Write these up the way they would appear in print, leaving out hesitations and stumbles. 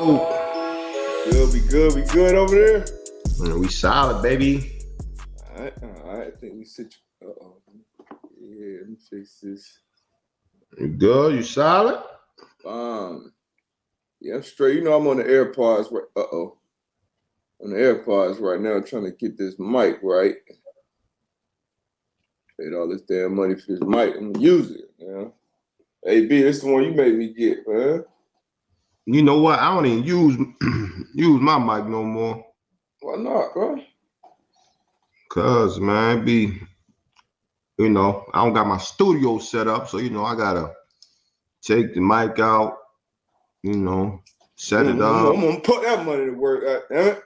We good over there? We solid, baby. All right. I think we sit. Yeah, let me fix this. You good? You solid? Yeah, I'm straight. You know, I'm on the AirPods. On the AirPods right now, trying to get this mic right. Paid all this damn money for this mic. I'm gonna use it. Hey, B, this is the one you made me get, man. You know what? I don't even use my mic no more. Why not, bro? Cause man, I don't got my studio set up, so I gotta take the mic out, set it up. I'm gonna put that money to work. Damn it.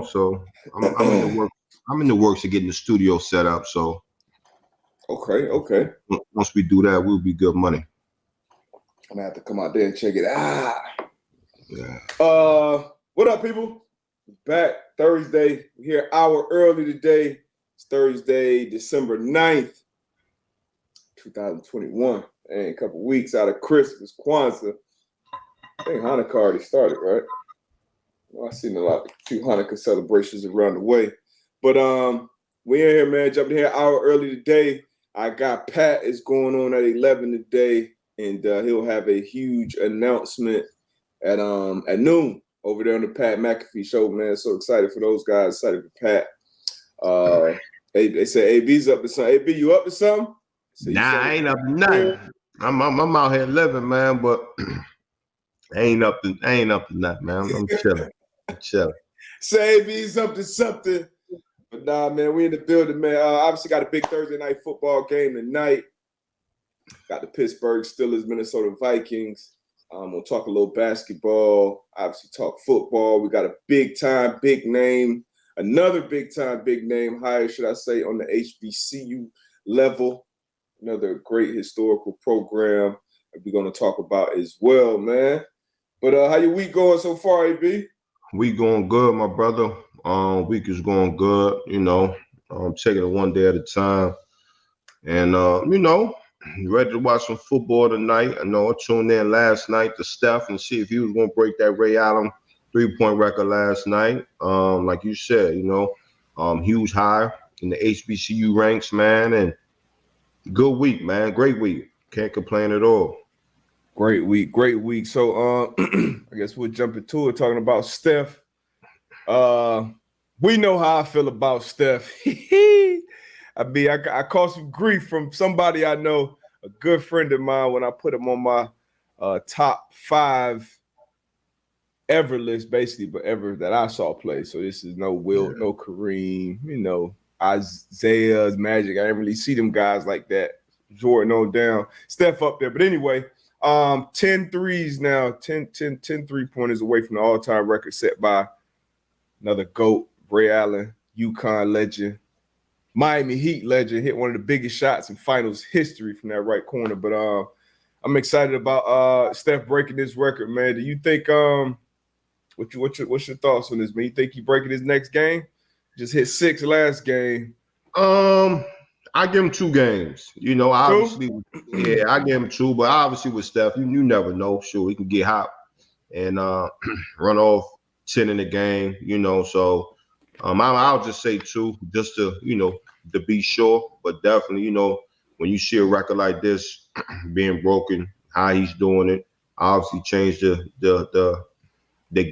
So I'm in the work. I'm in the works of getting the studio set up. So okay. Once we do that, we'll be good money. I'm gonna have to come out there and check it out. Yeah. What up, people? Back Thursday. We're here an hour early today. It's Thursday, December 9th, 2021. And a couple weeks out of Christmas, Kwanzaa. I think Hanukkah already started, right? Well, I've seen a few Hanukkah celebrations around the way. But we in here, man. Jumping here an hour early today. I got Pat is going on at 11 today, and he'll have a huge announcement at noon over there on the Pat McAfee show, man. So excited for those guys. Excited for Pat. They say AB's up to something. AB, you up to something? I ain't up to nothing. I'm out here living, man, but I ain't up to nothing, man. I'm chilling. Say AB's up to something. But nah, man, we in the building, man. Obviously got a big Thursday night football game tonight. Got the Pittsburgh Steelers, Minnesota Vikings. We'll talk a little basketball, obviously talk football. We got a big-time, big name, another big-time, big name, higher, should I say, on the HBCU level. Another great historical program that we're going to talk about as well, man. But how your week going so far, AB? Week going good, my brother. Week is going good, taking it one day at a time. And, ready to watch some football tonight. I know I tuned in last night to Steph and see if he was going to break that Ray Allen 3-point record last night. Like you said, huge high in the HBCU ranks, man. And good week, man. Great week. Can't complain at all. Great week. So I guess we'll jump into it talking about Steph. We know how I feel about Steph. I caught some grief from somebody I know, a good friend of mine, when I put him on my top 5 ever list, basically, but ever that I saw play. So this is no Wilt, no Kareem, Isaiah's Magic. I didn't really see them guys like that. Jordan on down, Steph up there. But anyway, 10 threes now, 10 3-pointers away from the all-time record set by another GOAT, Ray Allen, UConn legend, Miami Heat legend, hit one of the biggest shots in finals history from that right corner. But I'm excited about Steph breaking this record, man. Do you think what's your thoughts on this, man? You think he breaking his next game? Just hit 6 last game. I give him 2 games. Obviously, I give him 2, but obviously with Steph, you never know. Sure, he can get hot and run off 10 in the game, so I'll just say 2 just to be sure. But definitely, when you see a record like this being broken, how he's doing it, obviously changed the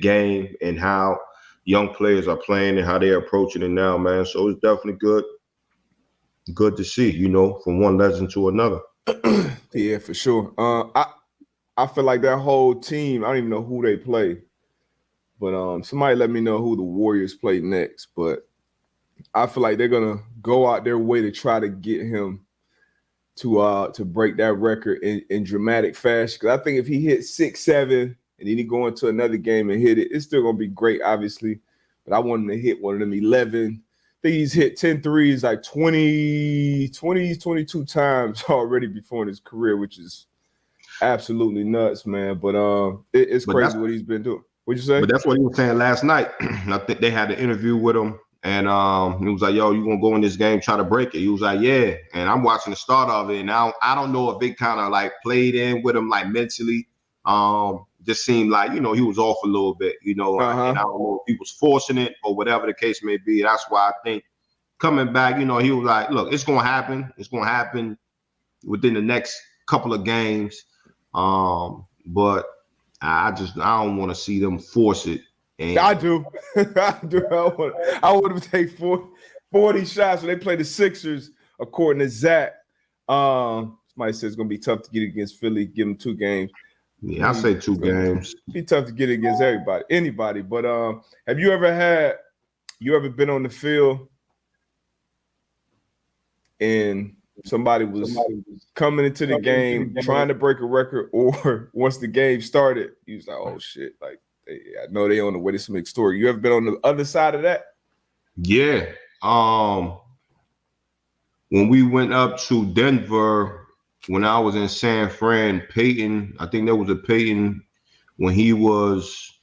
game and how young players are playing and how they're approaching it now, man. So it's definitely good to see, from one legend to another. Yeah, for sure. I feel like that whole team, I don't even know who they play. But somebody let me know who the Warriors play next. But I feel like they're gonna go out their way to try to get him to break that record in dramatic fashion. Because I think if he hits 6, 7, and then he go into another game and hit it, it's still gonna be great, obviously. But I want him to hit one of them 11. I think he's hit 10 threes like 22 times already before in his career, which is absolutely nuts, man. But it's crazy what he's been doing. What'd you say? But that's what he was saying last night. I think they had an interview with him, and he was like, "Yo, you gonna go in this game, try to break it?" He was like, "Yeah." And I'm watching the start of it, and I don't know if they kind of like played in with him like mentally Just seemed like, he was off a little bit, and I don't know if he was forcing it or whatever the case may be. That's why I think coming back, he was like, look, it's going to happen. It's going to happen within the next couple of games. But I don't want to see them force it. And I do. I want to take 40 shots when they play the Sixers, according to Zach. Somebody says it's going to be tough to get against Philly. Give them 2 games. Yeah, I say 2 games. Be tough to get against anybody. But have you ever been on the field and somebody was coming into the game trying to break a record, or once the game started, you was like, oh shit, like I know they on the way to some big story. You ever been on the other side of that? Yeah. When we went up to Denver, when I was in San Fran, Peyton, I think there was a Peyton when he was,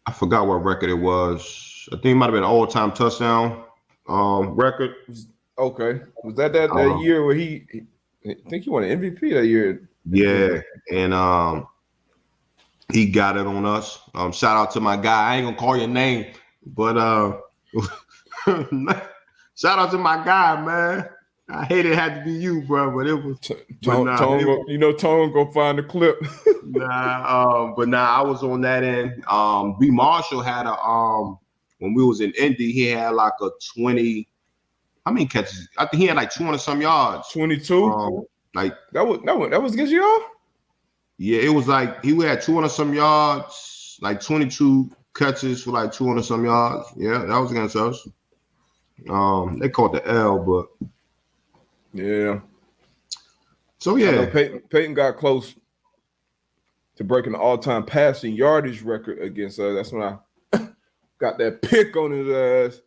I forgot what record it was. I think it might have been an all-time touchdown record. Okay. Was that year where I think he won an MVP that year? Yeah. And he got it on us. Shout out to my guy. I ain't gonna call your name, but shout out to my guy, man. I hate it had to be you, bro, but it was Tone go find the clip. But I was on that end. B Marshall had when we was in Indy, he had like a 20. How many catches? I think he had like 200 some yards. 22. Like that was against y'all? Yeah, it was like he had 200 some yards, like 22 catches for like 200 some yards. Yeah, that was against us. They called the L, but yeah. So yeah, Peyton got close to breaking the all-time passing yardage record against us. That's when I got that pick on his ass.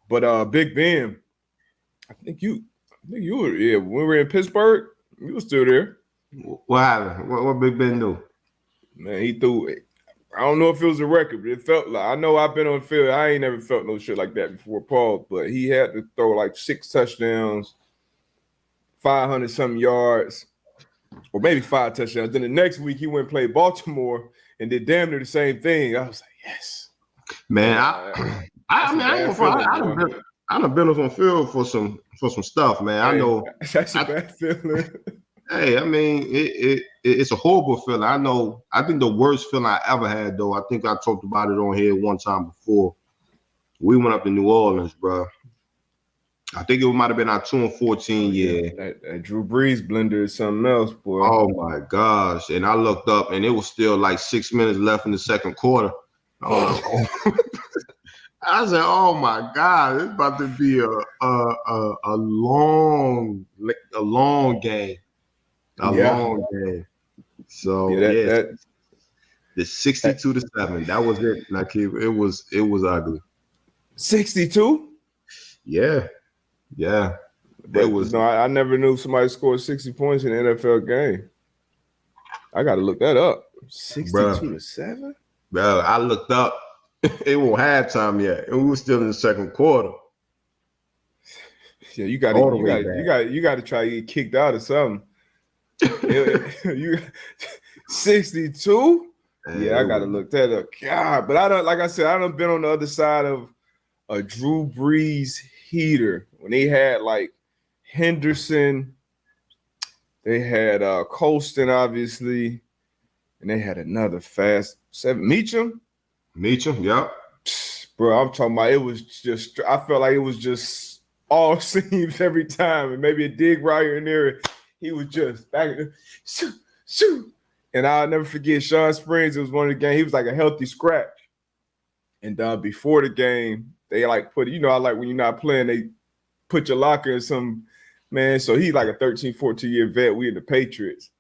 But Big Ben, I think you were, when we were in Pittsburgh, you were still there. What happened? What Big Ben do? Man, he threw it. I don't know if it was a record, but it felt like, I know I've been on the field. I ain't never felt no shit like that before, Paul, but he had to throw like 6 touchdowns, 500 something yards, or maybe 5 touchdowns. Then the next week he went and played Baltimore and did damn near the same thing. I was like, yes. Man, I done been on some field for some stuff, man. Hey, I know that's a bad feeling. Hey, I mean, it's a horrible feeling. I think the worst feeling I ever had, though, I think I talked about it on here one time before. We went up to New Orleans, bro. I think it might have been our 2-14 year. That Drew Brees blender is something else, boy. Oh my gosh. And I looked up and it was still like 6 minutes left in the second quarter. I said, oh my God, it's about to be a long game. Long game. So the 62-7. That was it. Like it was ugly. 62? Yeah. It was. No, I never knew somebody scored 60 points in an NFL game. I got to look that up. 62-7. Bro, I looked up. It wasn't halftime yet, and we were still in the second quarter. Yeah, you got to try to get kicked out or something. 62? Yeah, I got to look that up. God, but I don't. Like I said, I done been on the other side of a Drew Brees heater when they had like Henderson, they had Colston, obviously, and they had another fast 7 Meacham, yep. Bro, I'm talking about, it was just, I felt like it was just all seams every time, and maybe a dig right here and there. He was just back, shoot. And I'll never forget Sean Springs. It was one of the games. He was like a healthy scratch. And before the game, they like put, I like when you're not playing, they put your locker in some, man. So he's like a 13, 14-year vet. We in the Patriots.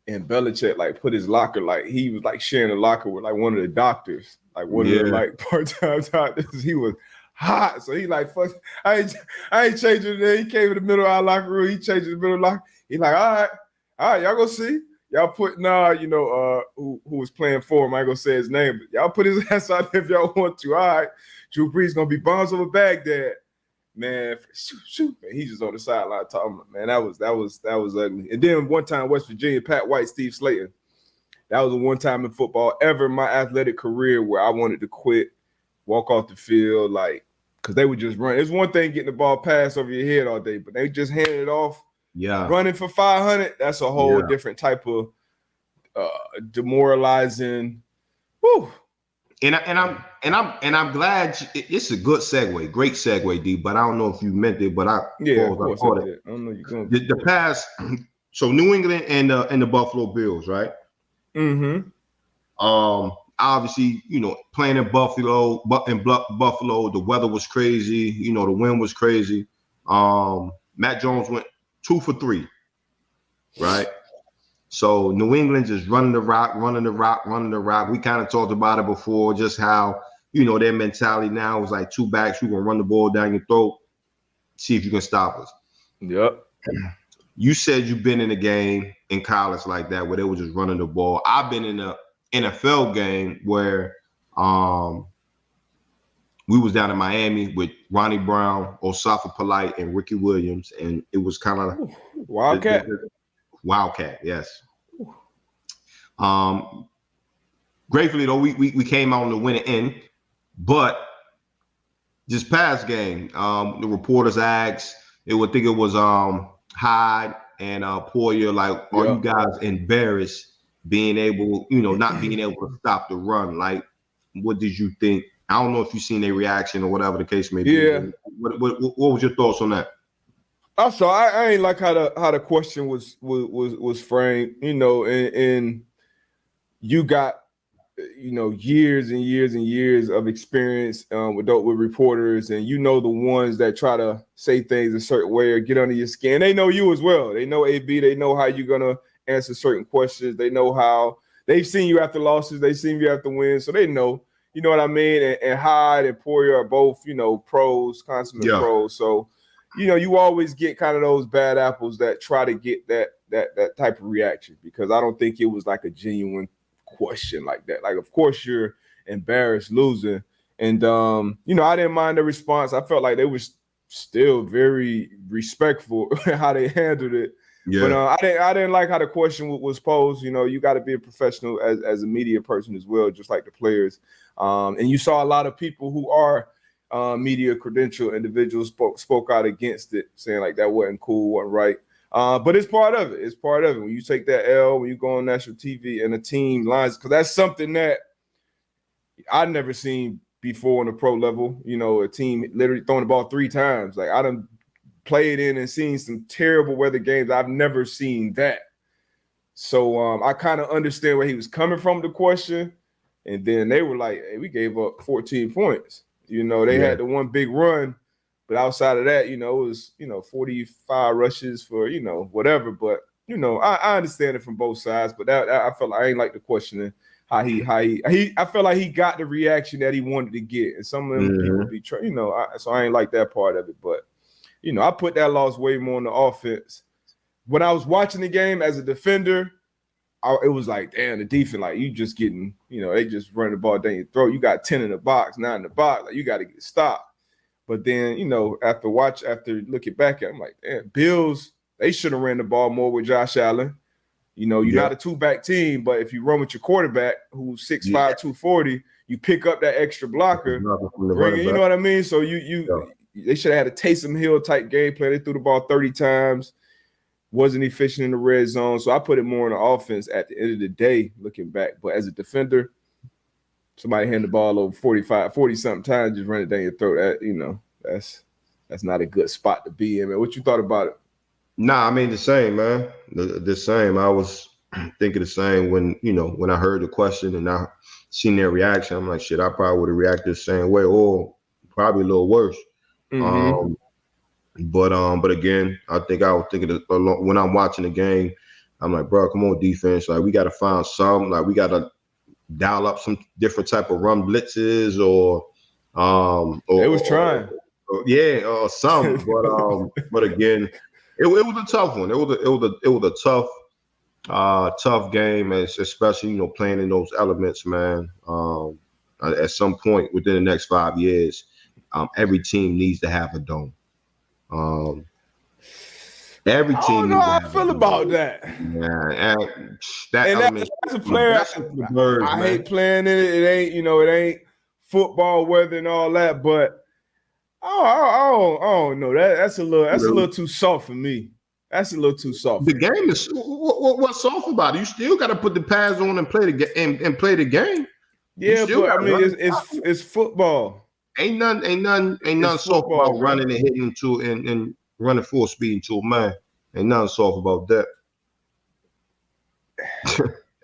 And Belichick like put his locker, like he was like sharing a locker with like one of the doctors, like one of the like part-time doctors. He was hot. So he like, fuck, I ain't changing it. He came in the middle of our locker room. He changed in the middle of the locker. He like, all right, y'all go see. Y'all put who was playing for him. I ain't gonna say his name, but y'all put his ass out there if y'all want to. All right, Drew Brees gonna be bombs over Baghdad. man, shoot, man, he just on the sideline talking, man, that was ugly. And then one time, West Virginia, Pat White, Steve Slayton. That was the one time in football ever in my athletic career where I wanted to quit, walk off the field, like, because they would just run. It's one thing getting the ball passed over your head all day, but they just handed it off. Yeah. Running for 500, that's a whole different type of demoralizing. Whew. And I'm glad it's a good segue, great segue, D. But I don't know if you meant it, but of course I did. I don't know you're going the past. So New England and the Buffalo Bills, right? Mm-hmm. Obviously, playing in Buffalo, the weather was crazy. The wind was crazy. Matt Jones went 2 for 3, right? So New England just running the rock. We kind of talked about it before, just how, their mentality now is like 2 backs. We're going to run the ball down your throat, see if you can stop us. Yep. You said you've been in a game in college like that where they were just running the ball. I've been in a NFL game where we was down in Miami with Ronnie Brown, Osafa Polite, and Ricky Williams, and it was kind of Wildcat. Wildcat, yes. Gratefully though, we came out on the winning end, but this past game, the reporters asked, I think it was Hyde and Poyer, like, are you guys embarrassed being able, not being able to stop the run? Like, what did you think? I don't know if you've seen their reaction or whatever the case may be. Yeah. What was your thoughts on that? I saw. I ain't like how the question was framed. And you got years and years and years of experience with reporters, and the ones that try to say things a certain way or get under your skin. They know you as well. They know AB. They know how you're gonna answer certain questions. They know how they've seen you after losses. They've seen you after wins, so they know. You know what I mean? And Hyde and Poyer are both, pros, consummate pros. So, you always get kind of those bad apples that try to get that type of reaction, because I don't think it was like a genuine question like that. Like, of course you're embarrassed losing. And, I didn't mind the response. I felt like they were still very respectful how they handled it. Yeah. But I didn't like how the question was posed. You got to be a professional as a media person as well, just like the players. And you saw a lot of people who are media credential individuals spoke out against it, saying like that wasn't cool, wasn't right. But it's part of it. It's part of it. When you take that L, when you go on national TV and the team lines, because that's something that I've never seen before on the pro level. A team literally throwing the ball 3 times. Like, I done played in and seen some terrible weather games. I've never seen that. So I kind of understand where he was coming from, the question. And then they were like, hey, we gave up 14 points. They had the one big run, but outside of that, it was, 45 rushes for, whatever. But, I understand it from both sides, but that I felt like I ain't like the questioning how I felt like he got the reaction that he wanted to get. And some of them people be, so I ain't like that part of it. But, I put that loss way more on the offense. When I was watching the game as a defender, it was like, damn, the defense, like, you just getting, they just run the ball down your throat. You got 10 in the box, 9 in the box. Like, you got to get stopped. But then, after looking back at it, I'm like, damn, Bills, they should have ran the ball more with Josh Allen. You're not a 2-back team, but if you run with your quarterback who's 6'5", 240, you pick up that extra blocker, bring it, you know what I mean? So they should have had a Taysom Hill type game plan. They threw the ball 30 times. Wasn't efficient in the red zone. So I put it more on the offense at the end of the day, looking back. But as a defender, somebody hand the ball over 40-something times, just run it down your throat. That's not a good spot to be in, man. What you thought about it? Nah, I mean, the same, man. The same. I was thinking the same when I heard the question and I seen their reaction. I'm like, shit, I probably would have reacted the same way, or probably a little worse. Mm-hmm. But again, I think I was thinking when I'm watching the game, I'm like, bro, come on, defense. Like, we got to find some. Like, we got to dial up some different type of run blitzes or they was trying. Or some. But again, it was a tough one. It was a tough game, especially playing in those elements, man. At some point within the next 5 years, every team needs to have a dome. Every I team don't know needs to how I have a feel about hero. that. Yeah, and that And element as a is a player, blessing for the birds, I man. hate playing in it. It ain't football weather and all that. But I don't know. That's a little too soft for me. That's a little too soft. The game is what's soft about it. You still got to put the pads on and play the game and play the game. You Yeah, still but got I to mean, run. it's football. Ain't nothing It's soft about football, bro. running and hitting into and running full speed into a man. Ain't nothing soft about that.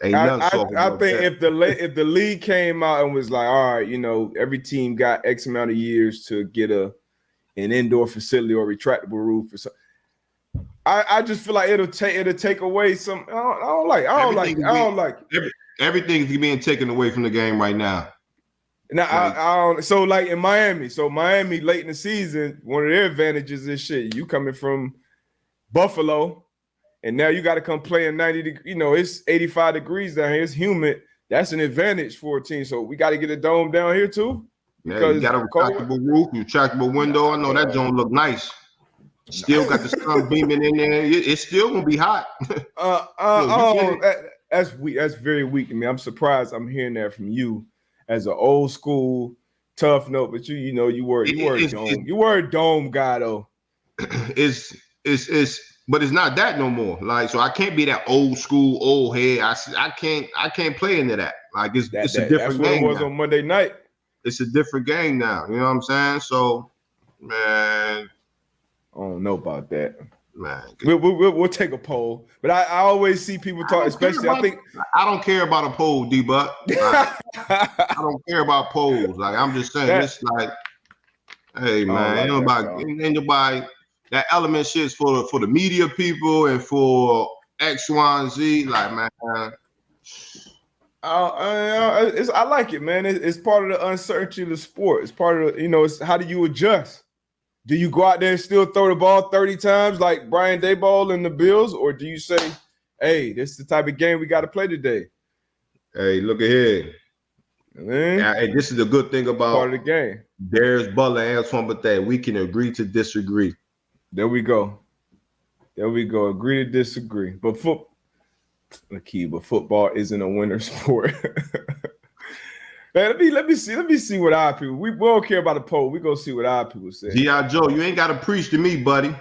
Ain't nothing soft I about think that. if the league came out and was like, all right, every team got X amount of years to get an indoor facility or retractable roof or something. I just feel like it'll take away some. I don't like. Everything's being taken away from the game right now. Now I don't. So like in Miami, Miami late in the season, one of their advantages is shit. You coming from Buffalo, and now you got to come play in 90 degrees. It's 85 degrees down here. It's humid. That's an advantage for a team. So we got to get a dome down here too. Because you got a retractable roof, retractable window. I know that don't look nice. Still got the sun beaming in there. It's still gonna be hot. That's very weak to me. I'm surprised I'm hearing that from you as an old school tough note. But you were a dome guy though. It's but it's not that no more. Like, so I can't be that old school old head. I can't play into that. Like it's a different that's what game it was now. on Monday night. It's a different game now. You know what I'm saying? So, man, I don't know about that. Man, we'll take a poll. But I always see people talk, especially I don't care about a poll, D-Buck. I don't care about polls. Like, I'm just saying, it's like, hey man, ain't nobody that element shit's for the media people and for X, Y, and Z. Like, man. I like it, man. It's part of the uncertainty of the sport. It's part of it's how do you adjust? Do you go out there and still throw the ball 30 times like Brian Daboll and the Bills, or do you say, "Hey, this is the type of game we got to play today"? Hey, look ahead. Hey, this is the good thing about part of the game. Darius, Butler, and Antoine, but that we can agree to disagree. There we go. Agree to disagree. But football isn't a winner sport. Man, let me see what our people. We don't care about the poll. We go see what our people say. G.I. Joe, you ain't got to preach to me, buddy.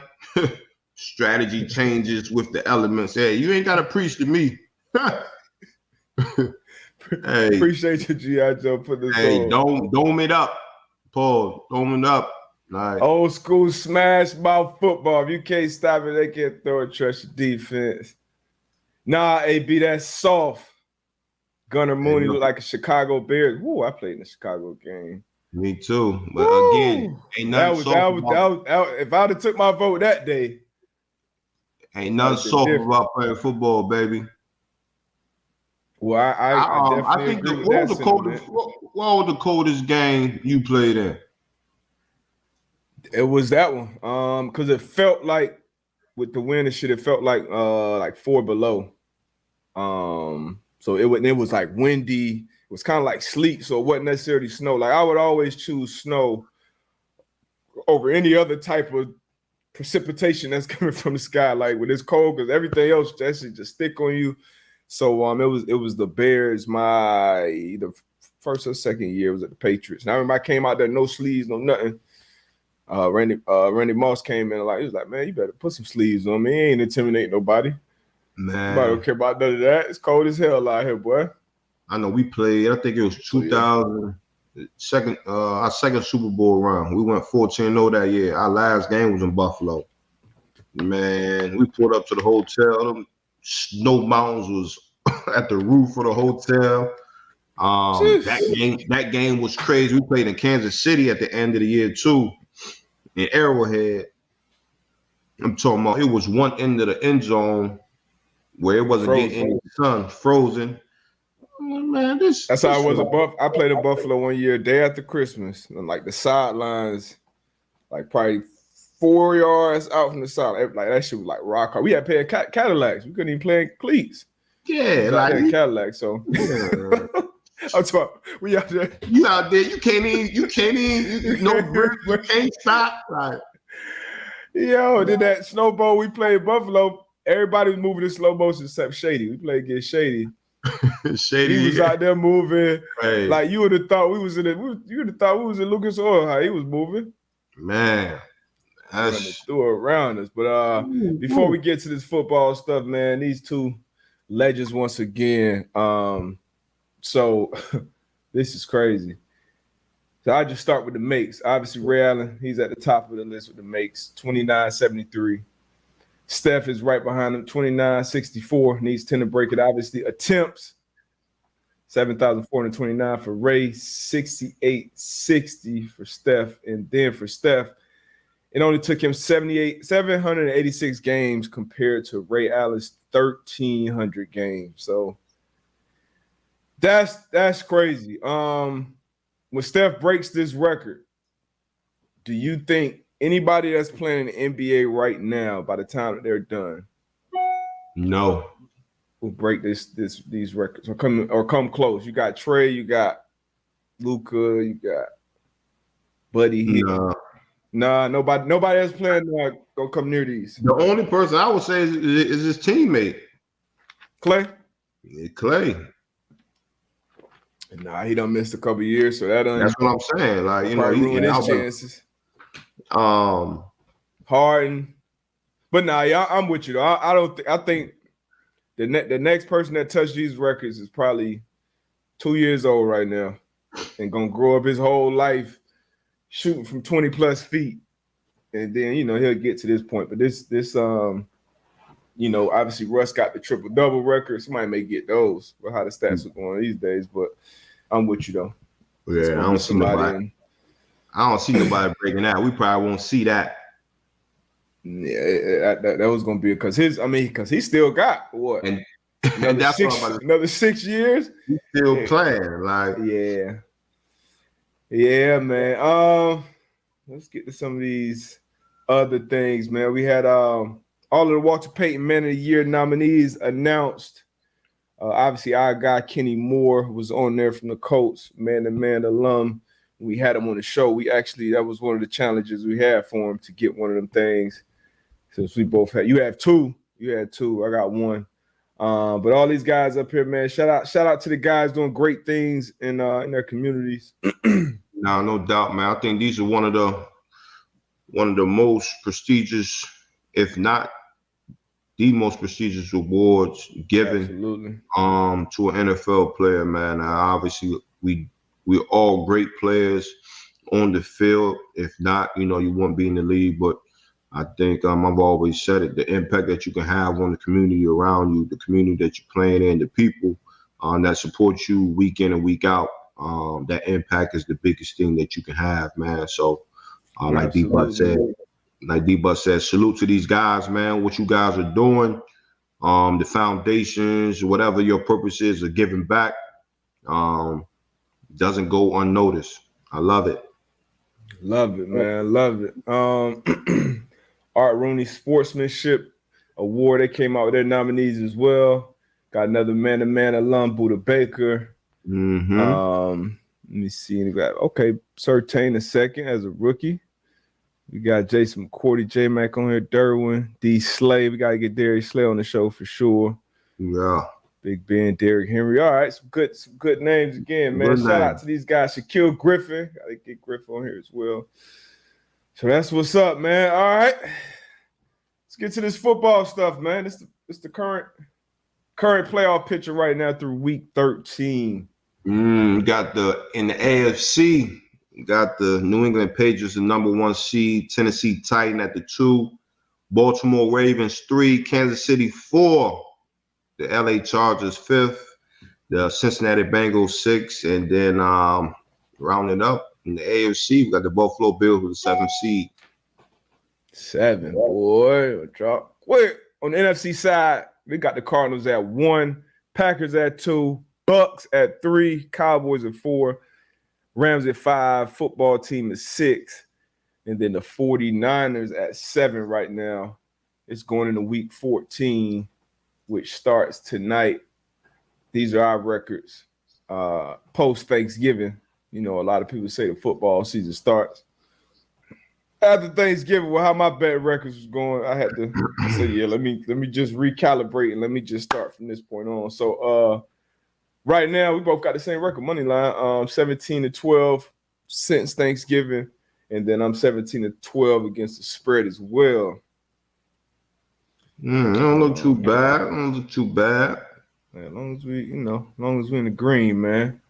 Strategy changes with the elements. Hey, you ain't got to preach to me. Hey, appreciate you, G.I. Joe. Put this on. Dome it up, Paul. Dome it up. Like, old school smash mouth football. If you can't stop it, they can't throw it. Trust your defense. Nah, AB, that's soft. Gunnar Mooney looked like a Chicago Bears. Woo, I played in the Chicago game. Me too. But again, ain't nothing soft if I'd have took my vote that day. Ain't nothing soft about playing football, baby. Well, I definitely think what was the coldest game you played in? It was that one. Because it felt like with the wind and shit, it felt like 4 below. So it was like windy. It was kind of like sleet, so it wasn't necessarily snow. Like I would always choose snow over any other type of precipitation that's coming from the sky. Like when it's cold, because everything else that shit just stick on you. So it was the Bears. My either first or second year was at the Patriots. And I remember I came out there, no sleeves, no nothing. Randy Moss came in he was like, man, you better put some sleeves on me. He ain't intimidating nobody. Man, nobody don't care about none of that. It's cold as hell out here, boy. I know we played. I think it was 2000, our second Super Bowl round. We went 14-0 that year. Our last game was in Buffalo. Man, we pulled up to the hotel. Them snow mountains was at the roof of the hotel. That game was crazy. We played in Kansas City at the end of the year too, in Arrowhead. I'm talking about it was one end of the end zone where it wasn't getting any sun, frozen. Man, that's how I was above. I played in Buffalo one year, day after Christmas, and like the sidelines, like probably 4 yards out from the side. Like that shit was like rock hard. We had pair of Cadillacs. We couldn't even play in cleats. Yeah, like Cadillac. So yeah. I'm talking. We out there. You out there? You can't even. No break. You can't stop. Like. Yo, did that snowball we played Buffalo? Everybody was moving in slow motion except Shady. We played against Shady. Shady, He was out there moving. Hey. Like you would have thought we was in it. You would have thought we was in Lucas Oil. How he was moving. Man. Running through around us. But before we get to this football stuff, man, these two legends once again. So this is crazy. So I just start with the makes. Obviously, Ray Allen, he's at the top of the list with the makes, 29.73. Steph is right behind him, 29.64. Needs 10 to break it. Obviously, attempts, 7,429 for Ray, 68.60 for Steph. And then for Steph, it only took him 786 games compared to Ray Allen's 1,300 games. So that's crazy. When Steph breaks this record, do you think anybody that's playing in the NBA right now, by the time that they're done, no, will break these records or come close? You got Trey, you got Luka, you got Buddy here. Nah, nobody that's playing gonna come near these. The only person I would say is his teammate, Clay. Yeah, Clay. Nah, he done missed a couple years, so that's what I'm saying. Like, you know, ruin his chances. Harden, but nah, yeah, I'm with you though. I think the next person that touched these records is probably 2 years old right now, and gonna grow up his whole life shooting from 20 plus feet, and then he'll get to this point. But this obviously Russ got the triple double record. Somebody may get those, but how the stats are going these days. But I'm with you though. Yeah, I don't see nobody. I don't see nobody breaking out. We probably won't see that. Yeah, that was gonna be because he still got what? And another 6 years. He's still playing. Like, yeah, man. Let's get to some of these other things, man. We had all of the Walter Payton Man of the Year nominees announced. Obviously, our guy Kenny Moore was on there from the Colts, man-to-man alum. We had him on the show. That was one of the challenges we had for him to get one of them things. Since we both had, you had two, I got one. But all these guys up here, man, shout out to the guys doing great things in their communities. No doubt, man. I think these are one of the most prestigious, if not the most prestigious awards given to an NFL player, man. Obviously, we're all great players on the field. If not, you wouldn't be in the league. But I think I've always said it: the impact that you can have on the community around you, the community that you're playing in, the people that support you week in and week out. That impact is the biggest thing that you can have, man. So, like D-Bud said, salute to these guys, man. What you guys are doing, the foundations, whatever your purpose is of giving back, doesn't go unnoticed. I love it. Love it, man. Love it. Art Rooney Sportsmanship Award. They came out with their nominees as well. Got another man-to-man alum, Buda Baker. Mm-hmm. Let me see. Surtain the second as a rookie. We got Jason McCourty, J-Mac on here, Derwin, D. Slay. We got to get Darius Slay on the show for sure. Yeah. Big Ben, Derrick Henry. All right, some good names again, man. Shout out to these guys. Shaquille Griffin. Got to get Griffin on here as well. So that's what's up, man. All right. Let's get to this football stuff, man. It's the current playoff picture right now through week 13. Got in the AFC, got the New England Patriots, the number 1 seed, Tennessee Titan at the 2, Baltimore Ravens 3, Kansas City 4, the LA Chargers 5th, the Cincinnati Bengals 6, and then rounding up in the AFC, we got the Buffalo Bills with the 7th seed. 7, boy. Drop. Wait, on the NFC side, we got the Cardinals at 1, Packers at 2, Bucks at 3, Cowboys at 4, Rams at 5, football team at 6, and then the 49ers at 7 right now. It's going into week 14, which starts tonight. These are our records. Post-Thanksgiving, a lot of people say the football season starts. after Thanksgiving, well, how my bet records was going, I said, yeah, let me just recalibrate and let me just start from this point on. So right now we both got the same record, money line, 17-12 since Thanksgiving, and then I'm 17-12 against the spread as well. Don't look too bad. Don't look too bad. Man, as long as we, in the green, man.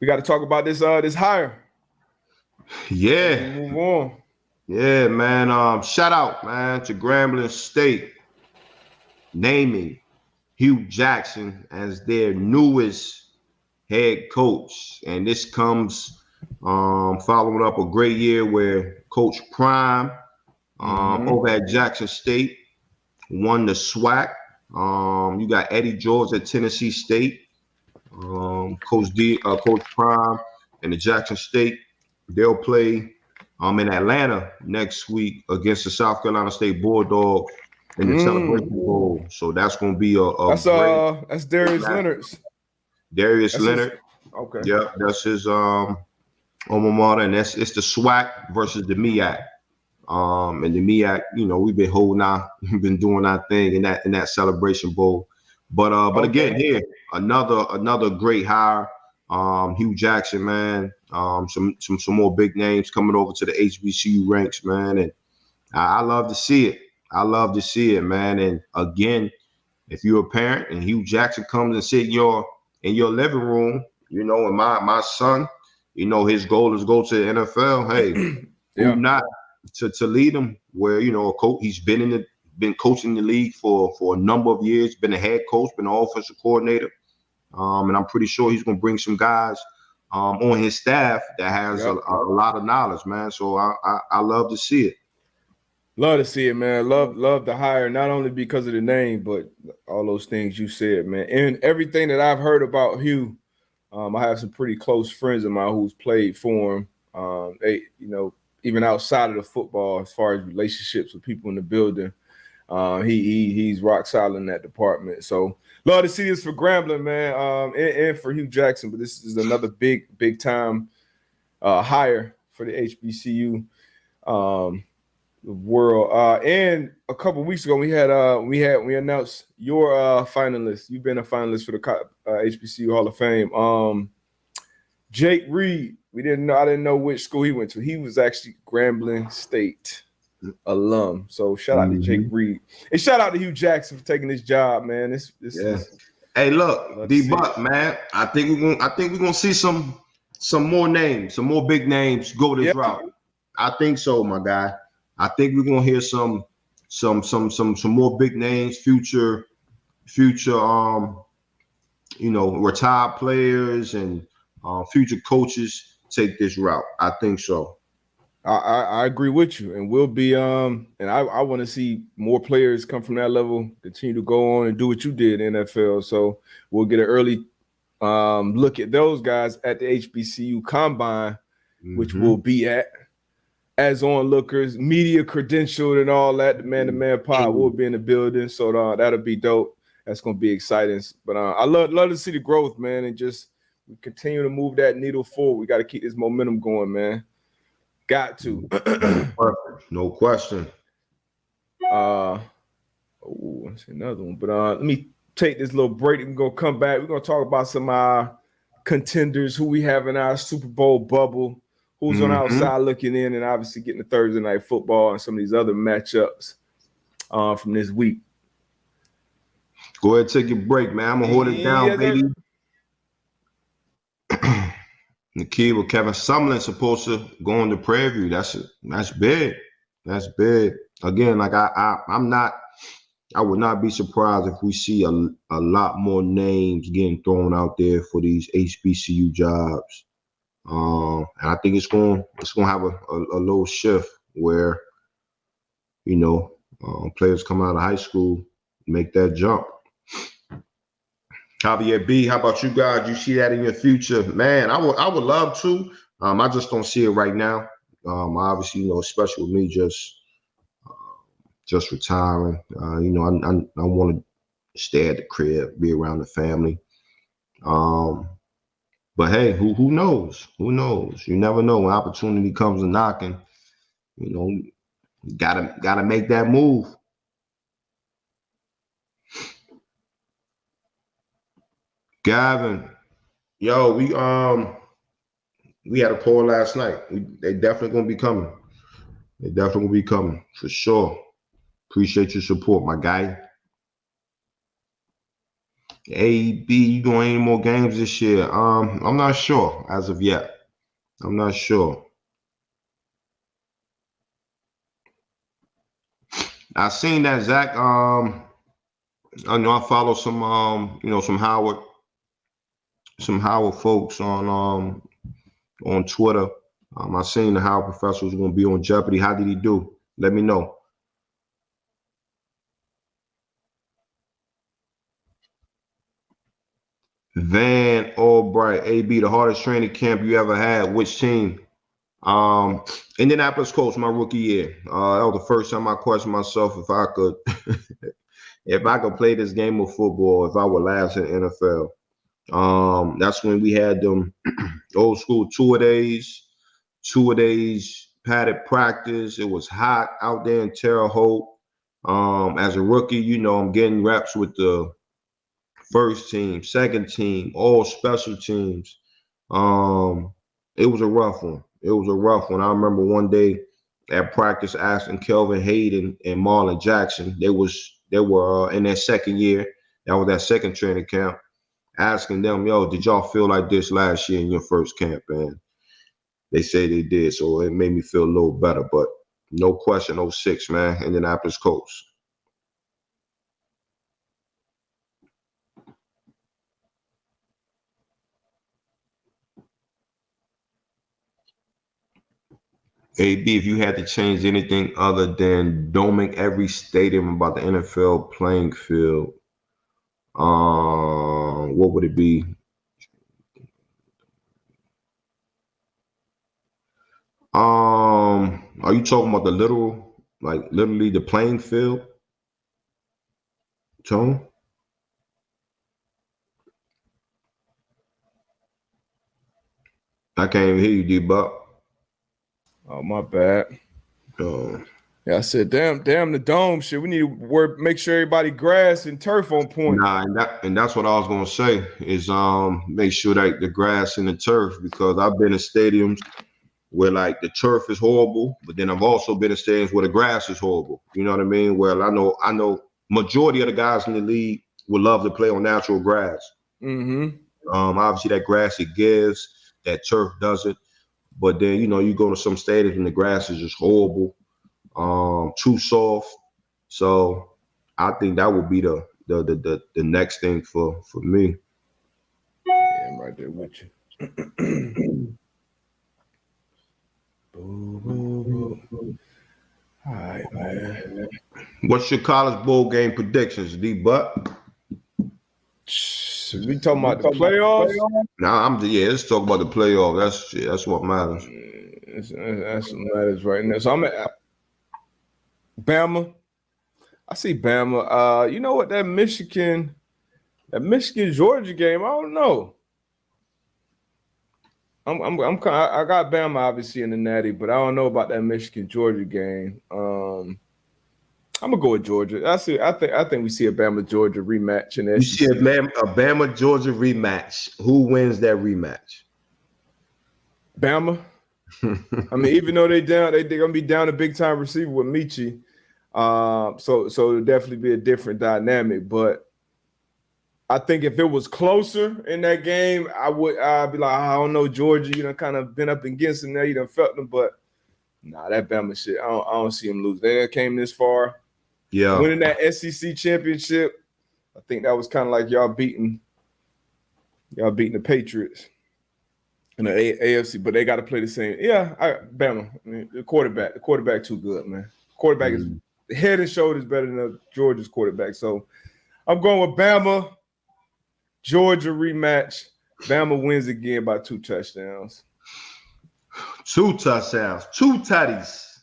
We got to talk about this hire. Yeah. Move on. Yeah, man. Shout out, man, to Grambling State naming Hugh Jackson as their newest head coach. And this comes following up a great year where Coach Prime over at Jackson State won the SWAC. You got Eddie George at Tennessee State. Coach Prime and the Jackson State, they'll play in Atlanta next week against the South Carolina State Bulldogs in the Celebration Bowl. So that's going to be that's Darius Leonard's. Darius Leonard. Okay. Yep, that's his alma mater, and it's the SWAC versus the MEAC. And the MEAC, we've been doing our thing in that Celebration Bowl. But again, here another great hire, Hugh Jackson, man. Some more big names coming over to the HBCU ranks, man, and I love to see it. I love to see it, man. And again, if you're a parent and Hugh Jackson comes and sit in your living room, and my son, his goal is to go to the NFL. Hey, who not to lead him? Where a coach, he's been coaching the league for a number of years, been a head coach, been an offensive coordinator, and I'm pretty sure he's going to bring some guys on his staff that has a lot of knowledge, man. So I love to see it. Love to see it, man. Love the hire, not only because of the name, but all those things you said, man. And everything that I've heard about Hugh, I have some pretty close friends of mine who's played for him. They, even outside of the football, as far as relationships with people in the building, he's rock solid in that department. So love to see this for Grambling, man, and for Hugh Jackson. But this is another big time hire for the HBCU world. And a couple weeks ago, we announced your finalist. You've been a finalist for the HBCU Hall of Fame. Jake Reed. I didn't know which school he went to. He was actually Grambling State alum. So shout out to Jake Reed. And shout out to Hugh Jackson for taking this job, man. This Hey, look, D-Buck, man. I think we're gonna see some more names, some more big names go this route. I think so, my guy. I think we're gonna hear some more big names, future retired players and future coaches take this route. I think so. I agree with you, and we'll be and I want to see more players come from that level, continue to go on and do what you did in NFL. So we'll get an early look at those guys at the HBCU Combine, which we'll be at as onlookers, media credentialed and all that. The man-to-man pod will be in the building, so that'll be dope. That's gonna be exciting. But I love to see the growth, man, and just we continue to move that needle forward. We got to keep this momentum going, man. Got to. No question. That's another one. But let me take this little break. We're gonna come back. We're gonna talk about some contenders who we have in our Super Bowl bubble, who's on the outside looking in, and obviously getting the Thursday night football and some of these other matchups from this week. Go ahead, take your break, man. I'm gonna hold it down, baby. The kid with Kevin Sumlin supposed to go on the Prairie View. That's big. That's big. Again, like I would not be surprised if we see a lot more names getting thrown out there for these HBCU jobs. And I think it's going to have a little shift where, players come out of high school, make that jump. Javier B, how about you guys? You see that in your future? Man, I would love to. I just don't see it right now. Obviously, especially with me just retiring. I want to stay at the crib, be around the family. But hey, who knows? Who knows? You never know when opportunity comes a knocking. You know, you gotta make that move. Gavin, yo, we had a call last night. They definitely gonna be coming. They definitely gonna be coming for sure. Appreciate your support, my guy. AB, you doing any more games this year? I'm not sure as of yet. I'm not sure. I seen that Zach. I know I follow some Howard folks on Twitter. I seen the Howard professor was going to be on Jeopardy. How did he do? Let me know. Van Albright, AB, the hardest training camp you ever had. Which team? Indianapolis Colts, my rookie year. That was the first time I questioned myself if I could, if I could play this game of football, if I would last in the NFL. That's when we had them old school two-a-days padded practice. It was hot out there in Terre Haute. As a rookie, I'm getting reps with the first team, second team, all special teams. It was a rough one. I remember one day at practice asking Kelvin Hayden and Marlon Jackson. They were in their second year. That was that second training camp. Asking them, yo, did y'all feel like this last year in your first camp? And they say they did, so it made me feel a little better. But no question, 06, man, Indianapolis Colts. AB, if you had to change anything other than doming every stadium about the NFL playing field, what would it be? Are you talking about literally the playing field, Tone? I can't even hear you, D-Buck. Oh, my bad. Oh. Yeah, I said, damn, the dome shit. We need to make sure everybody grass and turf on point. Nah, and that's what I was gonna say is make sure that the grass and the turf, because I've been in stadiums where like the turf is horrible, but then I've also been in stadiums where the grass is horrible. You know what I mean? Well, I know majority of the guys in the league would love to play on natural grass. Mm-hmm. Obviously that grass it gives, that turf doesn't. But then you go to some stadiums and the grass is just horrible, too soft. So I think that would be the next thing for me. Yeah, I'm right there with you. Boo, boo, boo. All right, man. What's your college bowl game predictions, D-Buck? We talking about the playoffs? Nah, let's talk about the playoff. That's what matters. That's what matters right now. So I'm at Bama. I see Bama. You know what? That Michigan Georgia game. I don't know. I got Bama obviously in the Natty, but I don't know about that Michigan Georgia game. I'm gonna go with Georgia. I think we see a Bama Georgia rematch in the You SEC. see a Bama Georgia rematch. Who wins that rematch? Bama. I mean, even though they're gonna be down a big time receiver with Michi. So it'll definitely be a different dynamic. But I think if it was closer in that game, I'd be like, I don't know, Georgia, kind of been up against them there, you done felt them, but nah, that Bama shit, I don't see them lose. They came this far. Yeah. Winning that SEC championship, I think that was kind of like y'all beating the Patriots in the AFC, but they got to play the same. Yeah, Bama. I mean, the quarterback too good, man. Quarterback is head and shoulders better than Georgia's quarterback. So I'm going with Bama. Georgia rematch. Bama wins again by 2 touchdowns. 2 touchdowns. 2 tutties.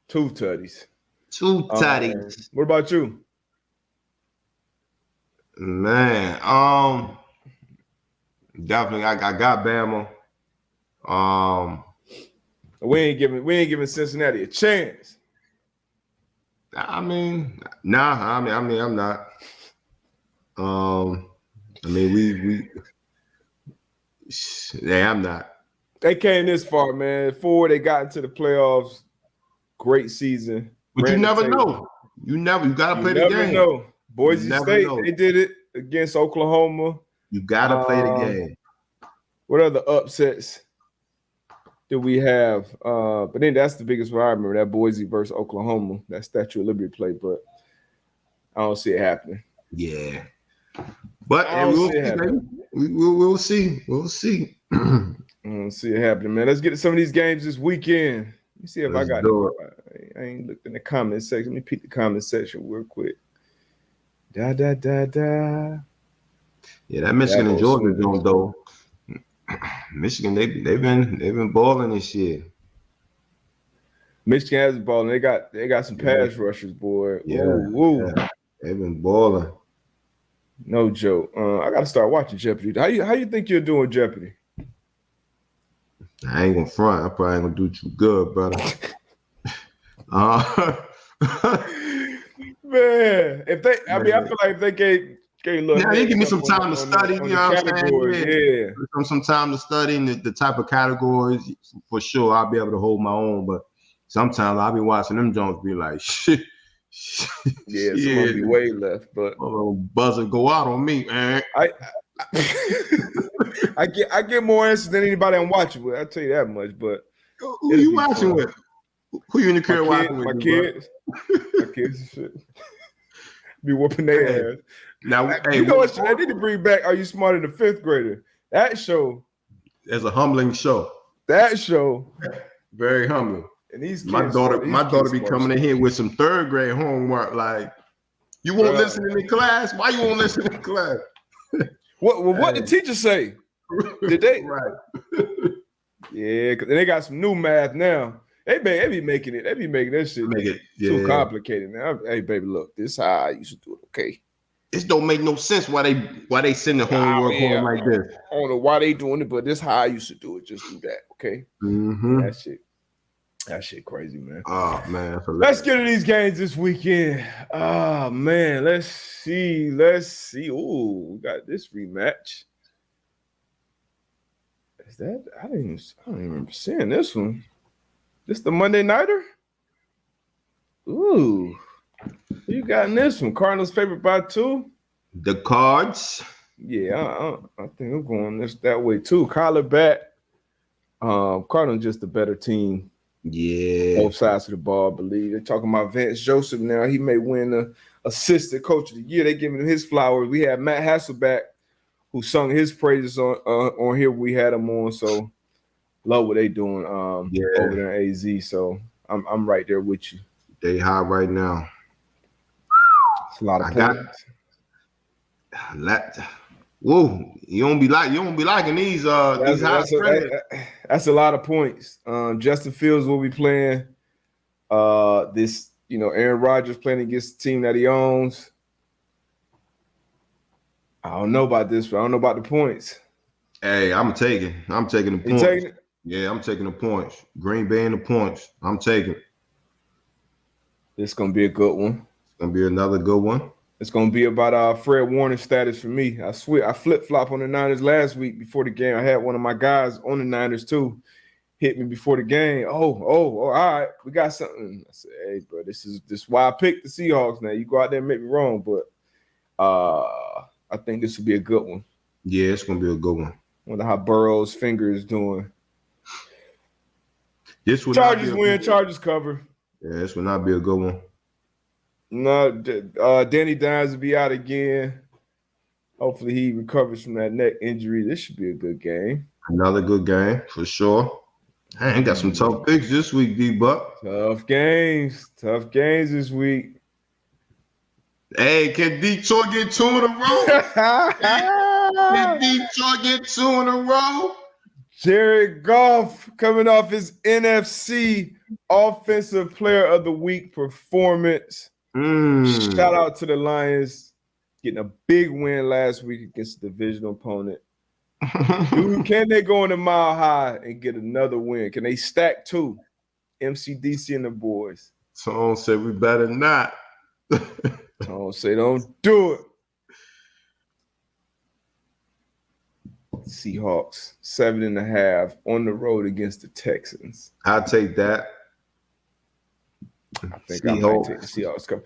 2 tutties. 2 tutties. What about you? Man, Definitely, I got Bama. We ain't giving Cincinnati a chance. I mean, nah. I'm not. We. Yeah, I'm not. They came this far, man. They got into the playoffs. Great season. But you never know. You gotta play the never game. know. Boise State, know. they did it against Oklahoma. You gotta play the game. What other upsets do we have? But then that's the biggest one I remember, that Boise versus Oklahoma, that Statue of Liberty play, but I don't see it happening. Yeah. But we'll see. We'll see. I don't see it happening, man. Let's get to some of these games this weekend. Let me see if I got it. I ain't looked in the comment section. Let me peek the comment section real quick. Da. Yeah, that Michigan and Georgia zone though. Michigan, they've been balling this year. Michigan has the ball, and they got some pass rushers, boy. Yeah, they've been balling. No joke. I gotta start watching Jeopardy. How you think you're doing Jeopardy? I ain't gonna front. I probably ain't gonna do too good, brother. Man, I feel like if they gave look. Yeah, they give me some time to study. You know what I'm saying? Yeah. Some time to study the type of categories. For sure, I'll be able to hold my own. But sometimes I'll be watching them Jones be like, shit. Yeah, someone be way left. But buzzer go out on me, man. I get more answers than anybody I'm watching with. I'll tell you that much. But who you watching with? Who you in the crib watching with? My kids. My kids and shit. Be whooping their ass. Now, you know what? I need to bring back Are You Smarter Than a Fifth Grader? That show. It's a humbling show. That show. Very humbling. And these kids, my daughter be coming in here with some third grade homework. Like, you won't listen in class? Why you won't listen in class? What the teacher say? Did they? Right. Yeah, because they got some new math now. They be making it. They be making that shit too complicated now. Hey, baby, look, this is how I used to do it. Okay. This don't make no sense. Why they send the homework home like this? I don't know why they doing it, but this is how I used to do it. Just do that, okay? Mm-hmm. That shit crazy, man. Oh man, let's get to these games this weekend. Oh man, let's see. Ooh, we got this rematch. Is that? I don't even remember seeing this one. This the Monday nighter? Ooh. Who you got in this one? Cardinals favored by 2? The Cards. Yeah, I think I'm going that way too. Kyler back. Cardinals just a better team. Yeah. Both sides of the ball, I believe. They're talking about Vance Joseph now. He may win the assistant coach of the year. They're giving him his flowers. We had Matt Hasselbeck, who sung his praises on here. We had him on, so love what they doing over there in AZ. So I'm right there with you. They high right now. It's a lot of points. Whoa, you don't be liking these high spreads. That's a lot of points. Justin Fields will be playing this, Aaron Rodgers playing against the team that he owns. I don't know about this, but I don't know about the points. Hey, I'm taking the points. Taking it? Yeah, I'm taking the points. Green Bay and the points. I'm taking it. This is gonna be a good one. It's gonna be another good one. It's gonna be about Fred Warner status for me. I swear, I flip-flop on the Niners last week before the game. I had one of my guys on the Niners too hit me before the game. Oh, all right, we got something. I said, hey, bro, this is why I picked the Seahawks. Now you go out there and make me wrong, but I think this will be a good one. Yeah, it's gonna be a good one. Wonder how Burrow's finger is doing. This will Chargers win. Chargers cover. Yeah, this will not be a good one. No, Danny Dimes will be out again. Hopefully he recovers from that neck injury. This should be a good game. Another good game for sure. I ain't got some tough picks this week, D-Buck. Tough games this week. Hey, can Detroit get 2 in a row? Can Detroit get 2 in a row? Jared Goff coming off his NFC Offensive Player of the Week performance. Shout out to the Lions getting a big win last week against a divisional opponent. Can they go in the Mile High and get another win? Can they stack 2? MCDC and the boys. Tone said we better not. Tone say don't do it. Seahawks 7.5 on the road against the Texans. I'll take that. I think I might take the Seahawks.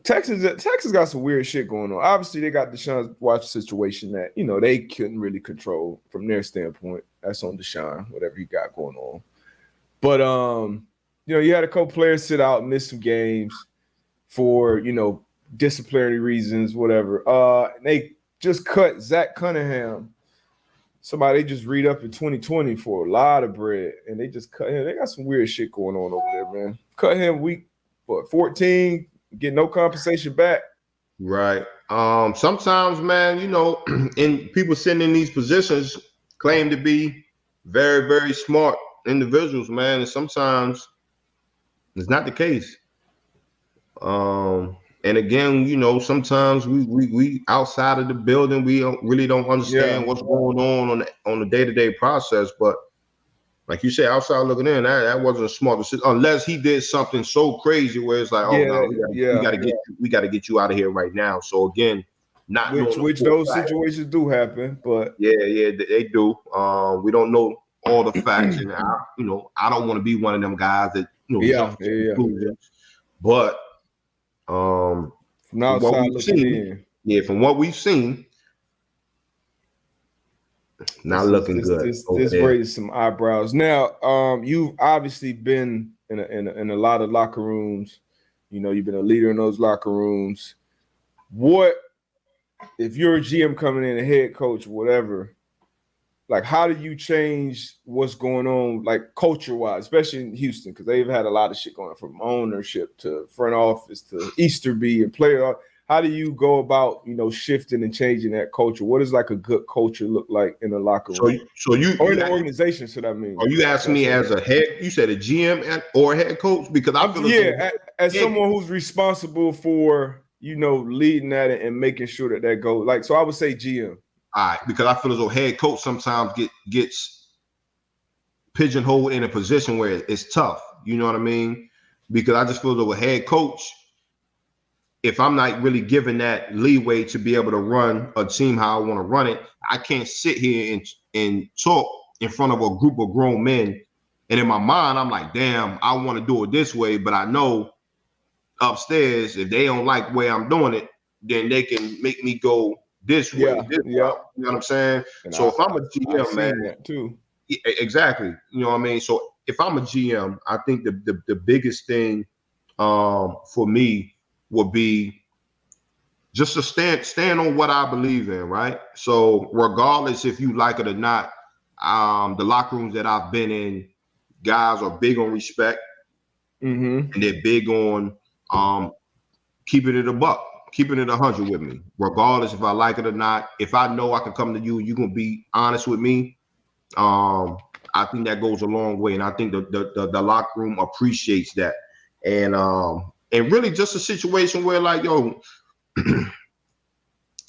Texas got some weird shit going on. Obviously, they got Deshaun Watson situation that, they couldn't really control from their standpoint. That's on Deshaun, whatever he got going on. But, you had a couple players sit out and miss some games for, disciplinary reasons, whatever. They just cut Zach Cunningham. Somebody they just read up in 2020 for a lot of bread, and they just cut him. They got some weird shit going on over there, man. Cut him week 14, get no compensation back. Right. Sometimes, man, and people sitting in these positions claim to be very, very smart individuals, man, and sometimes it's not the case. And again, sometimes we outside of the building, we don't understand what's going on the day-to-day process. But like you said, outside looking in, that wasn't a smart decision, unless he did something so crazy where it's like, we got to get you out of here right now. So again, which those situations do happen, but they do. We don't know all the facts, and I don't want to be one of them guys that but. From outside looking in. From what we've seen, not looking good. This raises some eyebrows. Now, you've obviously been in a lot of locker rooms. You've been a leader in those locker rooms. What if you're a GM coming in, a head coach, whatever? Like, how do you change what's going on, like culture-wise, especially in Houston, because they've had a lot of shit going on from ownership to front office to Easterby and player. How do you go about, shifting and changing that culture? What does like a good culture look like in a locker room? So you or in the organization, should I mean? Are you asking me as a head? You said a GM or a head coach? Because I feel as someone who's responsible for leading that and making sure that goes. Like, so I would say GM. All right, because I feel as though head coach sometimes gets pigeonholed in a position where it's tough. You know what I mean? Because I just feel as though a head coach, if I'm not really given that leeway to be able to run a team how I want to run it, I can't sit here and talk in front of a group of grown men. And in my mind, I'm like, damn, I want to do it this way. But I know upstairs, if they don't like the way I'm doing it, then they can make me go this way. You know what I'm saying? And so if I'm a GM, man, that too. Exactly. You know what I mean? So if I'm a GM, I think the biggest thing for me would be just to stand on what I believe in, right? So regardless if you like it or not, the locker rooms that I've been in, guys are big on respect, and they're big on keeping it a buck. Keeping it 100 with me, regardless if I like it or not. If I know I can come to you, you're gonna be honest with me. I think that goes a long way, and I think the locker room appreciates that. And really, just a situation where like, yo,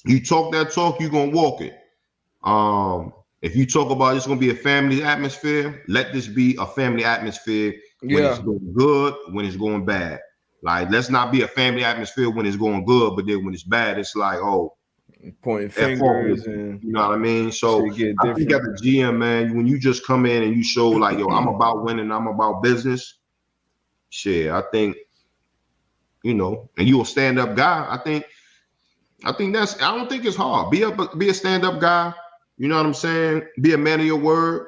you talk that talk, you're gonna walk it. If you talk about it's gonna be a family atmosphere, let this be a family atmosphere when it's going good, when it's going bad. Like, let's not be a family atmosphere when it's going good, but then when it's bad, it's like, pointing fingers, and you know what I mean? So I think as a GM, man, when you just come in and you show like, yo, I'm about winning, I'm about business. Shit, I think, and you're a stand-up guy. I think I don't think it's hard. Be a stand-up guy. You know what I'm saying? Be a man of your word,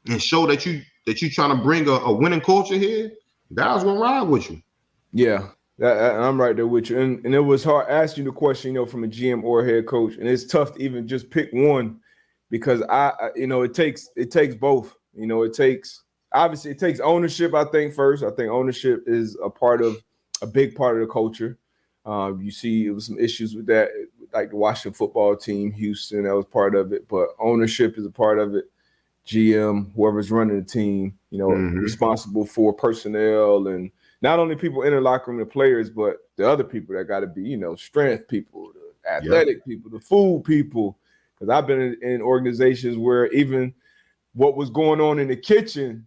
and show that you trying to bring a winning culture here. Guys gonna ride with you. Yeah, I'm right there with you. And it was hard asking you the question, from a GM or a head coach, and it's tough to even just pick one, because it takes both. It takes ownership. I think first. I think ownership is a big part of the culture. You see, it was some issues with that, like the Washington football team, Houston, that was part of it. But ownership is a part of it. GM, whoever's running the team, responsible for personnel and not only people in the locker room, the players, but the other people that got to be, strength people, the athletic people, the food people. Because I've been in organizations where even what was going on in the kitchen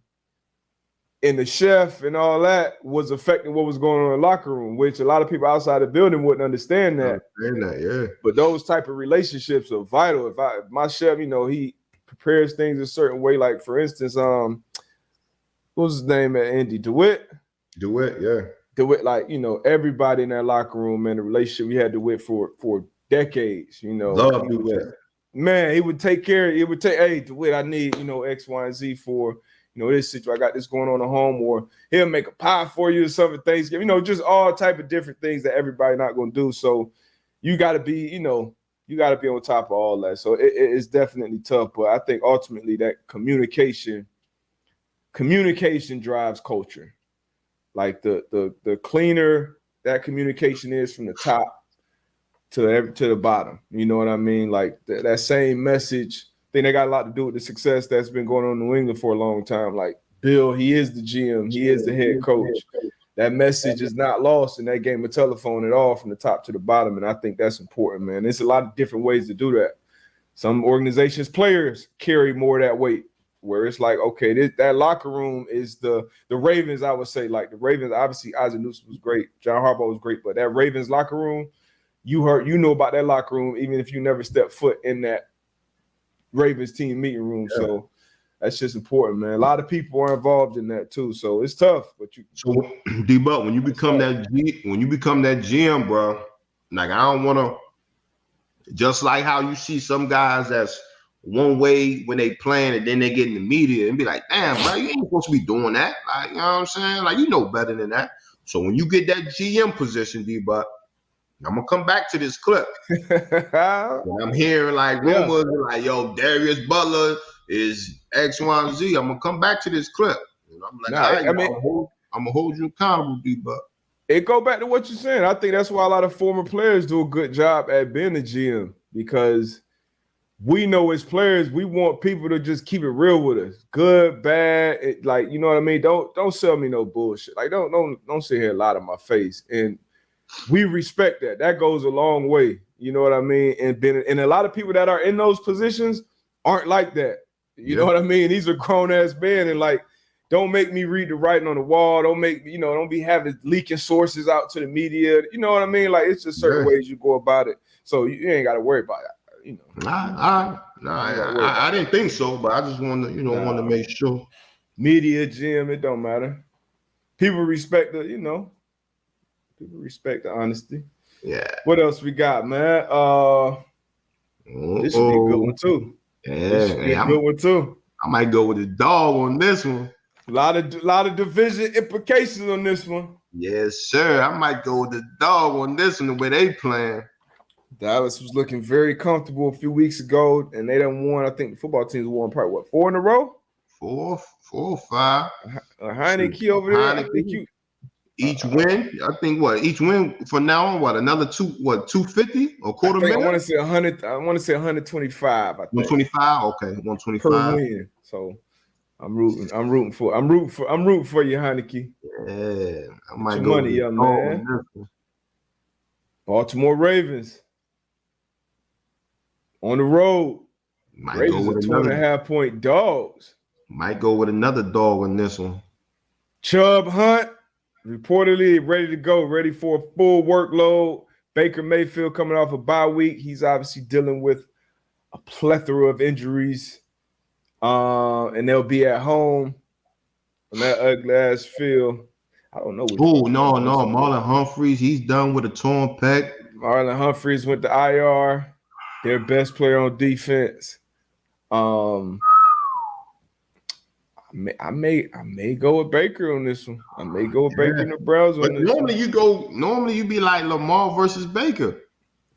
and the chef and all that was affecting what was going on in the locker room, which a lot of people outside the building wouldn't understand that. Yeah. But those type of relationships are vital. If my chef, he prepares things a certain way, like for instance, what was his name at Indy? DeWitt, yeah. DeWitt, like, everybody in that locker room, man, the relationship we had DeWitt for decades, Love DeWitt. Man, he would take care. He would take, hey, DeWitt, I need, X, Y, and Z for, this situation. I got this going on at home, or he'll make a pie for you or something, Thanksgiving, just all type of different things that everybody not going to do. So you got to be, you got to be on top of all that. So it's definitely tough, but I think ultimately that communication drives culture. Like the cleaner that communication is from the top to the bottom. You know what I mean? Like that same message. I think they got a lot to do with the success that's been going on in New England for a long time. Like Bill, he is the GM, he is the head coach. That message is not lost in that game of telephone at all from the top to the bottom. And I think that's important, man. There's a lot of different ways to do that. Some organizations, players carry more of that weight, where it's like, okay, that locker room is the Ravens, I would say. Like the Ravens, obviously Isaac Newsom was great, John Harbaugh was great, but that Ravens locker room, you know about that locker room, even if you never stepped foot in that Ravens team meeting room. Yeah. So that's just important, man. A lot of people are involved in that too, so it's tough. But so D-Buck, when you become that GM, bro, like I don't want to. Just like how you see some guys that's one way when they playing, and then they get in the media and be like, "Damn, bro, you ain't supposed to be doing that." Like, you know what I'm saying? Like, you know better than that. So when you get that GM position, D-Buck, I'm gonna come back to this clip. I'm hearing like rumors like, "Yo, Darius Butler is X, Y, and Z." I'm gonna come back to this clip. And I'm like, I'm gonna hold you accountable, D-Buck. It go back to what you're saying. I think that's why a lot of former players do a good job at being a GM, because we know as players, we want people to just keep it real with us. Good, bad, like, you know what I mean? Don't sell me no bullshit. Like, don't sit here and lie to my face. And we respect that. That goes a long way. You know what I mean? And a lot of people that are in those positions aren't like that. You know what I mean? These are grown-ass men, and like, don't make me read the writing on the wall. Don't make me, don't be having leaking sources out to the media. You know what I mean? Like, it's just certain ways you go about it. So you ain't got to worry about it. I didn't think so, but I just want to, want to make sure. Media, GM, it don't matter. People respect the honesty. Yeah. What else we got, man? This should be a good one too. Yeah, this should be a good one too. I might go with the dog on this one. A lot of division implications on this one. Yes, sir. I might go with the dog on this one, the way they playing. Dallas was looking very comfortable a few weeks ago, and they done won. I think the football team's won probably 4 in a row? 4 or 5. Heineke over there. I think each win. I think each win from now on, another 250 or quarter million? I want to say 100. I want to say 125. I think. 125. Okay, 125 per win. So I'm rooting for you, Heineke. Yeah, I might go money, young man. Baltimore Ravens on the road. Ravens are 2.5-point dogs. Might go with another dog on this one. Chubb Hunt reportedly ready to go, ready for a full workload. Baker Mayfield coming off a bye week. He's obviously dealing with a plethora of injuries. And they'll be at home on that ugly ass field. I don't know. Oh, no. Marlon Humphreys, he's done with a torn pec. Marlon Humphreys went to IR. Their best player on defense. I may go with Baker on this one. I may go with Baker in the Browns on this one. Normally you be like Lamar versus Baker.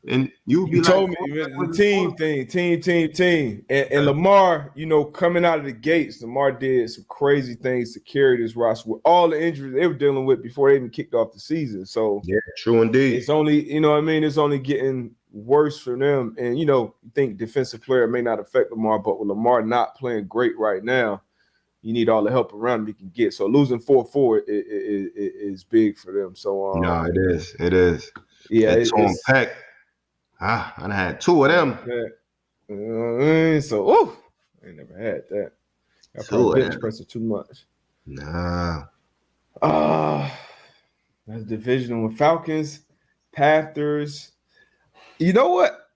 And you told me the team. And Lamar, coming out of the gates, Lamar did some crazy things to carry this roster with all the injuries they were dealing with before they even kicked off the season. So yeah, true indeed. It's only, it's only getting worse for them. And you think defensive player may not affect Lamar, but with Lamar not playing great right now, you need all the help around him you can get. So losing 4-4 is big for them. So no, it is. Yeah, it's on pack. I had 2 of them. You know what I mean? So, I ain't never had that. I probably bench press it too much. Nah. That's divisional with Falcons, Panthers. You know what?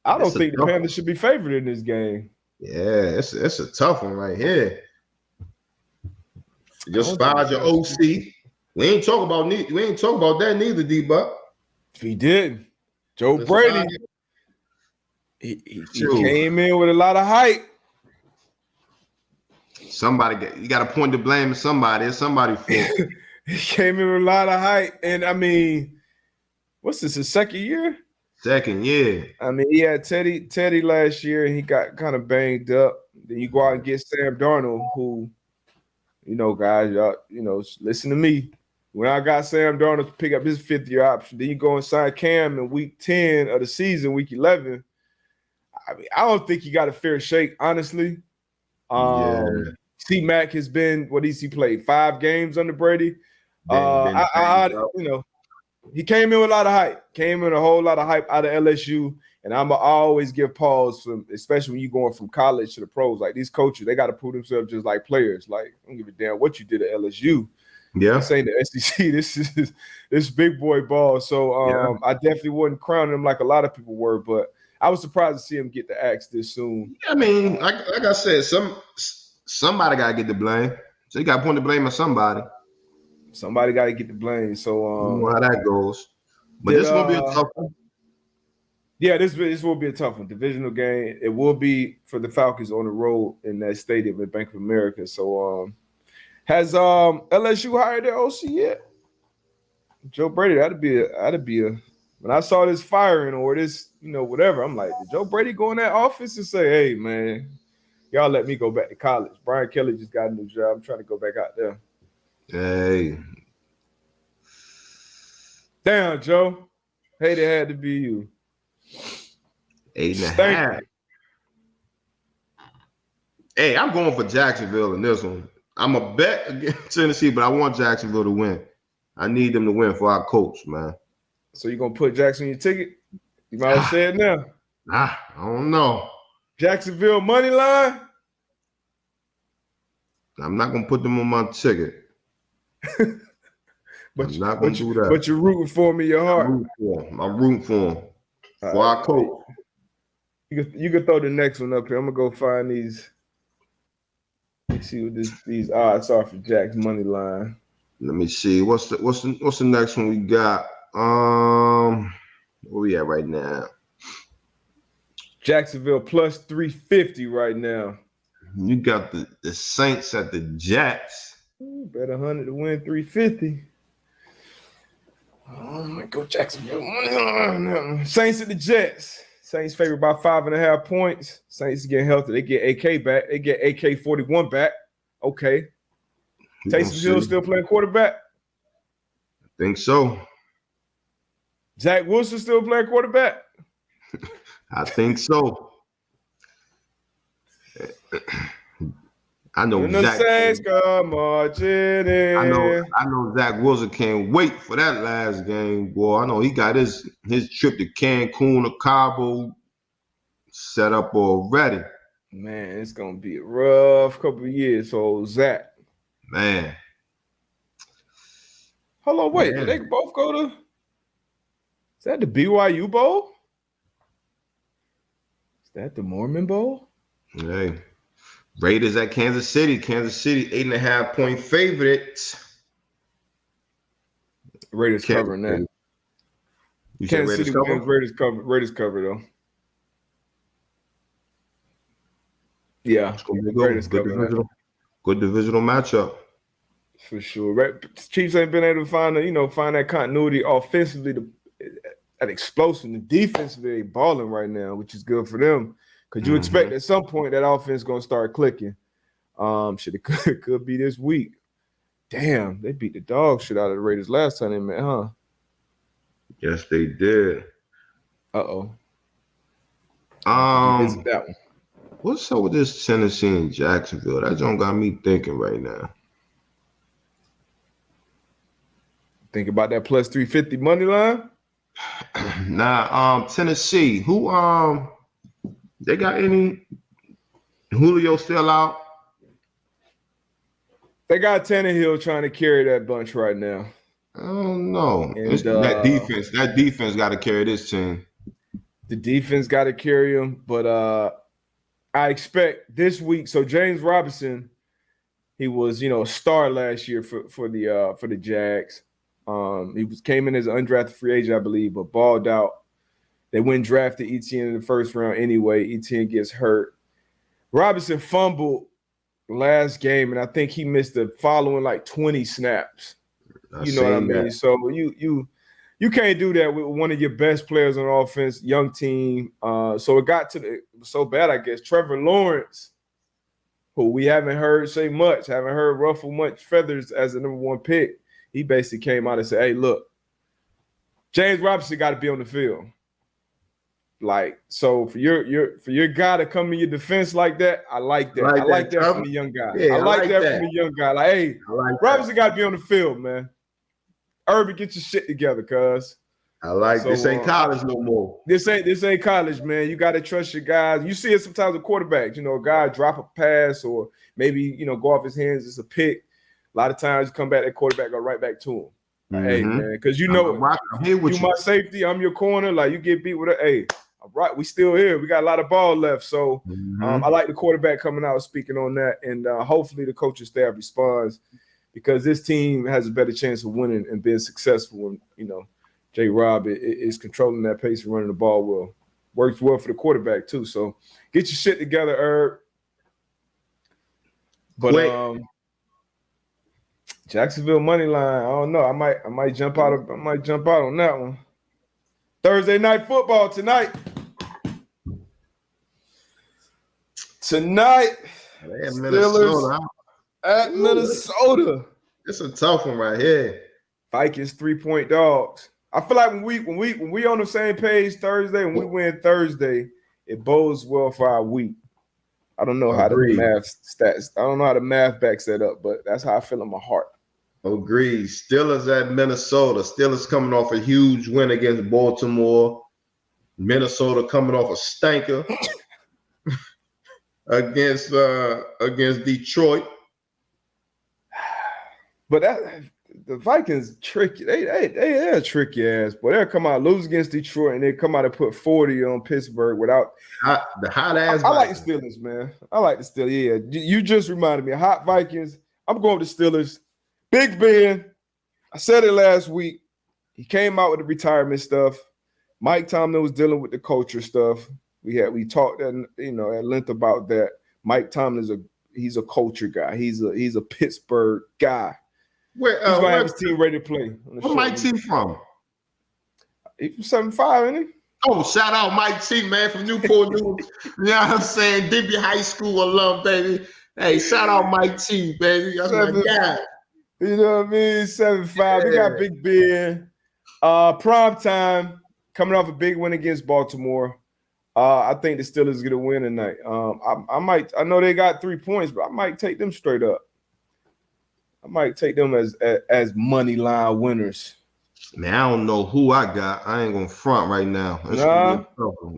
I don't think the Panthers should be favored in this game. Yeah, it's a tough one right here. You just fired your OC. We ain't talk about that neither, D-Buck. He did. Joe Brady. He came in with a lot of hype. You got to point the blame at somebody. It's somebody's fault. He came in with a lot of hype, and I mean, what's this? His second year? Second year. I mean, he had Teddy last year, and he got kind of banged up. Then you go out and get Sam Darnold, who, guys, y'all, listen to me. When I got Sam Darnold to pick up his fifth-year option, then you go and sign Cam in week 10 of the season, week 11. I mean, I don't think he got a fair shake, honestly. C-Mac has been, what has he played? 5 games under Brady. He came in with a lot of hype. Came in a whole lot of hype out of LSU. And I always give pause, especially when you're going from college to the pros. Like, these coaches, they got to prove themselves just like players. Like, I don't give a damn what you did at LSU. Yeah. This ain't the SEC. This big boy ball. So I definitely wouldn't crown him like a lot of people were, but I was surprised to see him get the axe this soon. I mean, like I said, somebody got to get the blame. So you got to point the blame at somebody. Somebody got to get the blame. So you know how that goes. But this will be a tough one. Yeah, this will be a tough one. Divisional game. It will be for the Falcons on the road in that stadium at Bank of America. So has LSU hired their OC yet? Joe Brady, that'd be a when I saw this firing or this, whatever, I'm like, did Joe Brady go in that office and say, hey, man, y'all let me go back to college. Brian Kelly just got a new job. I'm trying to go back out there. Hey. Damn, Joe. Hate it had to be you. 8.5. Hey, I'm going for Jacksonville in this one. I'm a bet against Tennessee, but I want Jacksonville to win. I need them to win for our coach, man. So you're going to put Jackson in your ticket? You might have said now. I don't know. Jacksonville money line? I'm not going to put them on my ticket. But I'm not going to do that. But you're rooting for them in your heart. I'm rooting for them. For our coach. You can throw the next one up here. I'm going to go find these. Let's see what these odds are for Jack's money line. Let me see. What's the next one we got? Where we at right now? Jacksonville plus 350 right now. You got the Saints at the Jets. Bet 100 to win 350. Oh my God, Jacksonville. Saints at the Jets. Saints favored by 5.5 points. Saints getting healthy. They get AK back. They get AK 41 back. Okay. Taysom Hill still playing quarterback? I think so. Zach Wilson still playing quarterback? I think so. I know Zach. I know Zach Wilson can't wait for that last game, boy. I know he got his trip to Cancun or Cabo set up already. Man, it's gonna be a rough couple of years. So Zach, man, hold on, wait. Did they both go to? Is that the BYU Bowl? Is that the Mormon Bowl? Hey. Raiders at Kansas City. Kansas City, 8.5-point favorites. Raiders covering that. You Kansas City wins. Raiders cover though. Yeah, Raiders cover that. Good divisional matchup. For sure. Chiefs ain't been able to find that continuity offensively, that explosive. Defensively, they balling right now, which is good for them. Because you expect at some point that offense going to start clicking. It could be this week. Damn, they beat the dog shit out of the Raiders last time they met, huh? Yes, they did. Uh-oh. That one. What's up with this Tennessee and Jacksonville? That don't got me thinking right now. Think about that plus 350 money line? Nah, Tennessee. Who They got any Julio still out? They got Tannehill trying to carry that bunch right now. I don't know. And That defense got to carry this team. The defense got to carry them, but I expect this week. So James Robinson, he was a star last year for the Jags. He came in as an undrafted free agent, I believe, but balled out. They went and drafted Etienne in the first round anyway. Etienne gets hurt. Robinson fumbled last game, and I think he missed the following like 20 snaps. You know what I mean? So you can't do that with one of your best players on offense, young team. So it got so bad, I guess. Trevor Lawrence, who we haven't heard say much, haven't heard ruffle much feathers as the number one pick, he basically came out and said, hey, look, James Robinson got to be on the field. Like, so for your guy to come in your defense like that, I like that. I like that from a young guy. Yeah, I like that from a young guy. Like, hey, Robinson got to be on the field, man. Urban, get your shit together, cuz. I like this ain't college no more. This ain't college, man. You got to trust your guys. You see it sometimes with quarterbacks. A guy drop a pass or maybe, go off his hands. It's a pick. A lot of times you come back, that quarterback go right back to him. Like, hey, man, because you my safety. I'm your corner. Like, you get beat with hey, all right, we still here. We got a lot of ball left. So I like the quarterback coming out speaking on that. And hopefully the coaching staff responds because this team has a better chance of winning and being successful when, J-Rob is controlling that pace and running the ball well. Works well for the quarterback, too. So get your shit together, Herb. But Jacksonville money line, I don't know. I might jump out on that one. Thursday night football tonight. Steelers at Minnesota. It's a tough one right here. Vikings 3-point dogs. I feel like when we on the same page Thursday, when we win Thursday, it bodes well for our week. I don't know how the math stats. I don't know how the math backs that up, but that's how I feel in my heart. Agreed. Steelers at Minnesota. Steelers coming off a huge win against Baltimore. Minnesota coming off a stinker against Detroit. But the Vikings tricky. They're tricky ass, but they'll come out lose against Detroit and they come out and put 40 on Pittsburgh without the hot ass. I like the Steelers, man. I like the Steelers. Yeah, you just reminded me of hot Vikings. I'm going with the Steelers. Big Ben. I said it last week. He came out with the retirement stuff. Mike Tomlin was dealing with the culture stuff. We talked at length about that. Mike Tomlin he's a culture guy. He's a Pittsburgh guy. He's gonna have his team ready to play. Where Mike T from? He's from 75, isn't he? Oh, shout out Mike T, man, from Newport News. You know what I'm saying? Digby High School alum, baby. Hey, shout out Mike T, baby. That's my guy. You know what I mean? 75. We got Big Ben. Prime time coming off a big win against Baltimore. I think the Steelers going to win tonight. I know they got 3 points, but I might take them straight up. I might take them as money line winners. Man, I don't know who I got. I ain't gonna front right now.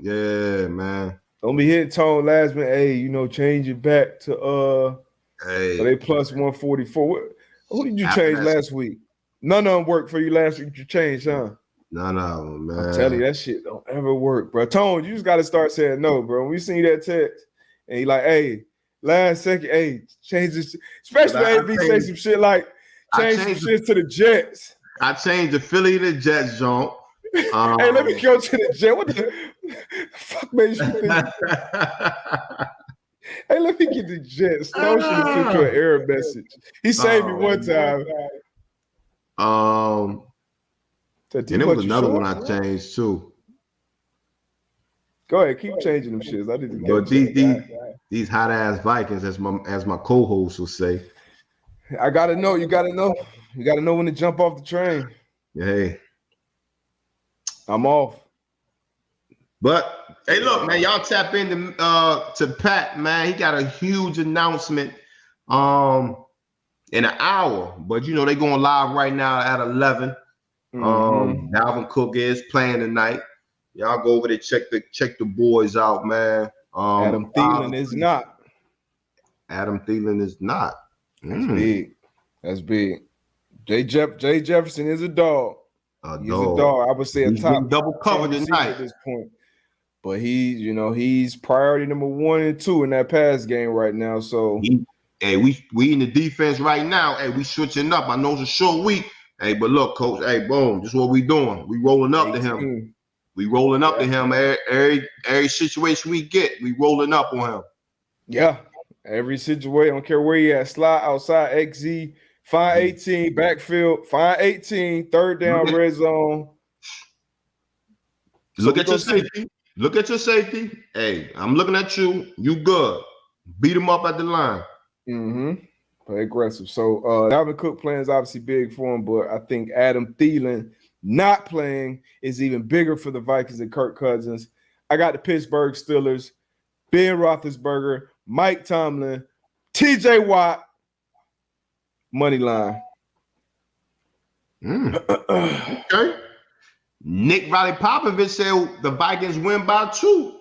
Yeah, man. Don't be hitting Tone last minute. Hey, change it back to so they plus 144. Who did you change last week? None of them worked for you last week. You changed, huh? None of them, man. I'm telling you, that shit don't ever work, bro. Tone, you just got to start saying no, bro. When we seen that text, and he like, hey, last second, hey, change this. Especially if he say some shit like, change some shit to the Jets. I changed the Philly to the Jets, John. Hey, let me go to the Jets. What the fuck made you think? Hey, let me get the Jets. Stone should have sent you an error message. He saved me one time. And there was another one I changed too. Go ahead, keep changing them shits. I didn't. But these hot ass Vikings, as my co-host will say. I gotta know. You gotta know. You gotta know when to jump off the train. Hey, I'm off. But hey, look, man, y'all tap into to Pat, man. He got a huge announcement in an hour. But they going live right now at 11. Dalvin Cook is playing tonight. Y'all go over there, check the boys out, man. Adam Thielen is not. Adam Thielen is not. That's big. That's big. Jay Jefferson is a dog. He's a dog. I would say he's a top double covered tonight at this point. But he's priority number 1 and 2 in that pass game right now. So we in the defense right now. Hey, we switching up. I know it's a short week. Hey, but look, coach. Hey, boom. This is what we doing. We rolling up to him. We rolling up to him. Every situation we get, we rolling up on him. Yeah. Every situation. I don't care where he at. Slide outside, XZ, find 18, backfield, find 18, third down, red zone. Look at your safety. Look at your safety. Hey, I'm looking at you. You good. Beat him up at the line. Play aggressive. So Dalvin Cook playing is obviously big for him, but I think Adam Thielen not playing is even bigger for the Vikings than Kirk Cousins. I got the Pittsburgh Steelers, Ben Roethlisberger, Mike Tomlin, TJ Watt, money line. Okay. Nick Riley Popovich said the Vikings win by 2.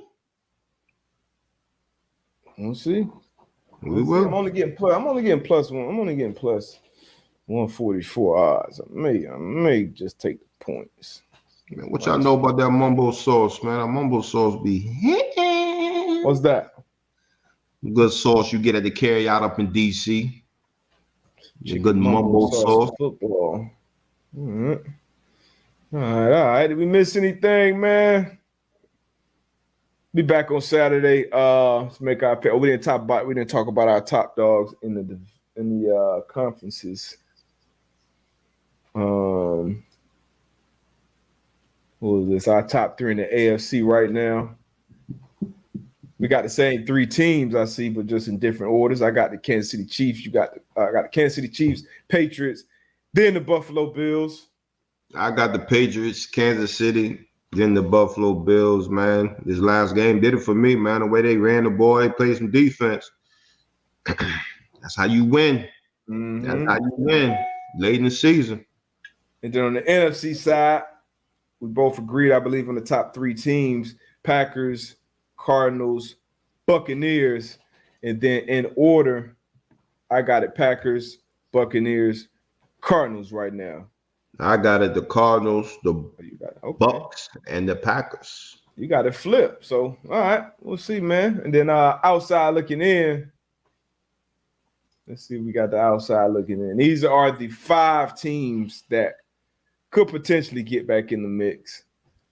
We'll see. We will. I'm only getting plus 1. I'm only getting plus 144 odds. I may just take the points. Man, what y'all know about that mumbo sauce, man? That mumbo sauce be hitting. What's that? Good sauce you get at the carry out up in DC. Good mumbo sauce. Football. All right. Did we miss anything, man? Be back on Saturday. Let's make our pick. We didn't talk about our top dogs in the conferences. What was this? Our top 3 in the AFC right now. We got the same 3 teams I see, but just in different orders. I got the Kansas City Chiefs. I got the Kansas City Chiefs, Patriots, then the Buffalo Bills. I got the Patriots, Kansas City, then the Buffalo Bills, man. This last game did it for me, man. The way they ran the ball, they played some defense. That's how you win. That's how you win late in the season. And then on the NFC side, we both agreed, I believe, on the top 3 teams: Packers, Cardinals, Buccaneers. And then in order, I got it Packers, Buccaneers, Cardinals right now. I got it the Cardinals, the Bucks, and the Packers. You got it flip. So, all right, we'll see, man. And then outside looking in, let's see, we got the outside looking in. These are the 5 teams that could potentially get back in the mix.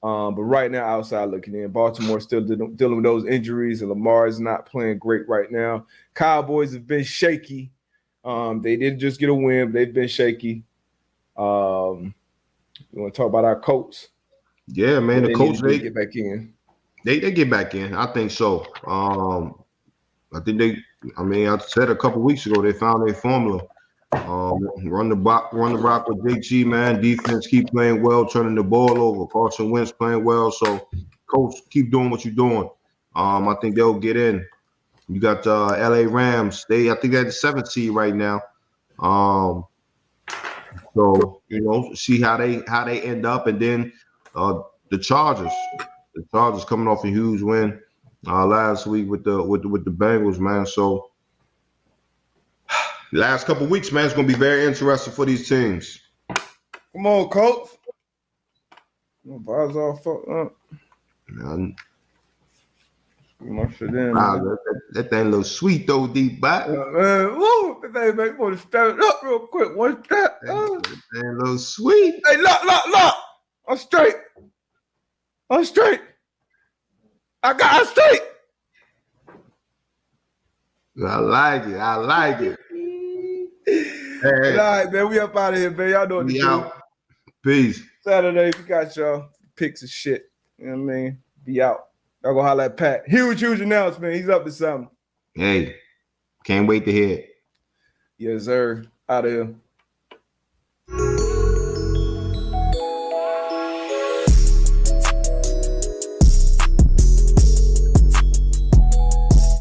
But right now, outside looking in, Baltimore still dealing with those injuries, and Lamar is not playing great right now. Cowboys have been shaky. They didn't just get a win, but they've been shaky. You want to talk about our Colts? Yeah, man, the Colts, they get back in. They get back in. I think so. I think I said a couple weeks ago they found their formula. Run the rock with JG, man. Defense keep playing well, turning the ball over. Carson Wentz playing well. So, coach, keep doing what you're doing. I think they'll get in. You got the LA Rams. I think they're the 7th seed right now. So see how they end up, and then the Chargers. The Chargers coming off a huge win last week with the Bengals, man. So. Last couple weeks, man, it's going to be very interesting for these teams. Come on, coach. My bars all fucked up. That thing look sweet, though, deep back. Woo! That thing make me want to stir it up real quick. One step. That thing look sweet. Hey, look. I'm straight. I'm straight. I'm straight. I like it. Hey. All right, man. We up out of here, man. Y'all know what to do. Out. Peace. Saturday, we got y'all picks of shit. You know what I mean? Be out. Y'all go holler at Pat. Huge announcement. He's up to something. Hey, can't wait to hear it. Yes, sir. Out of here.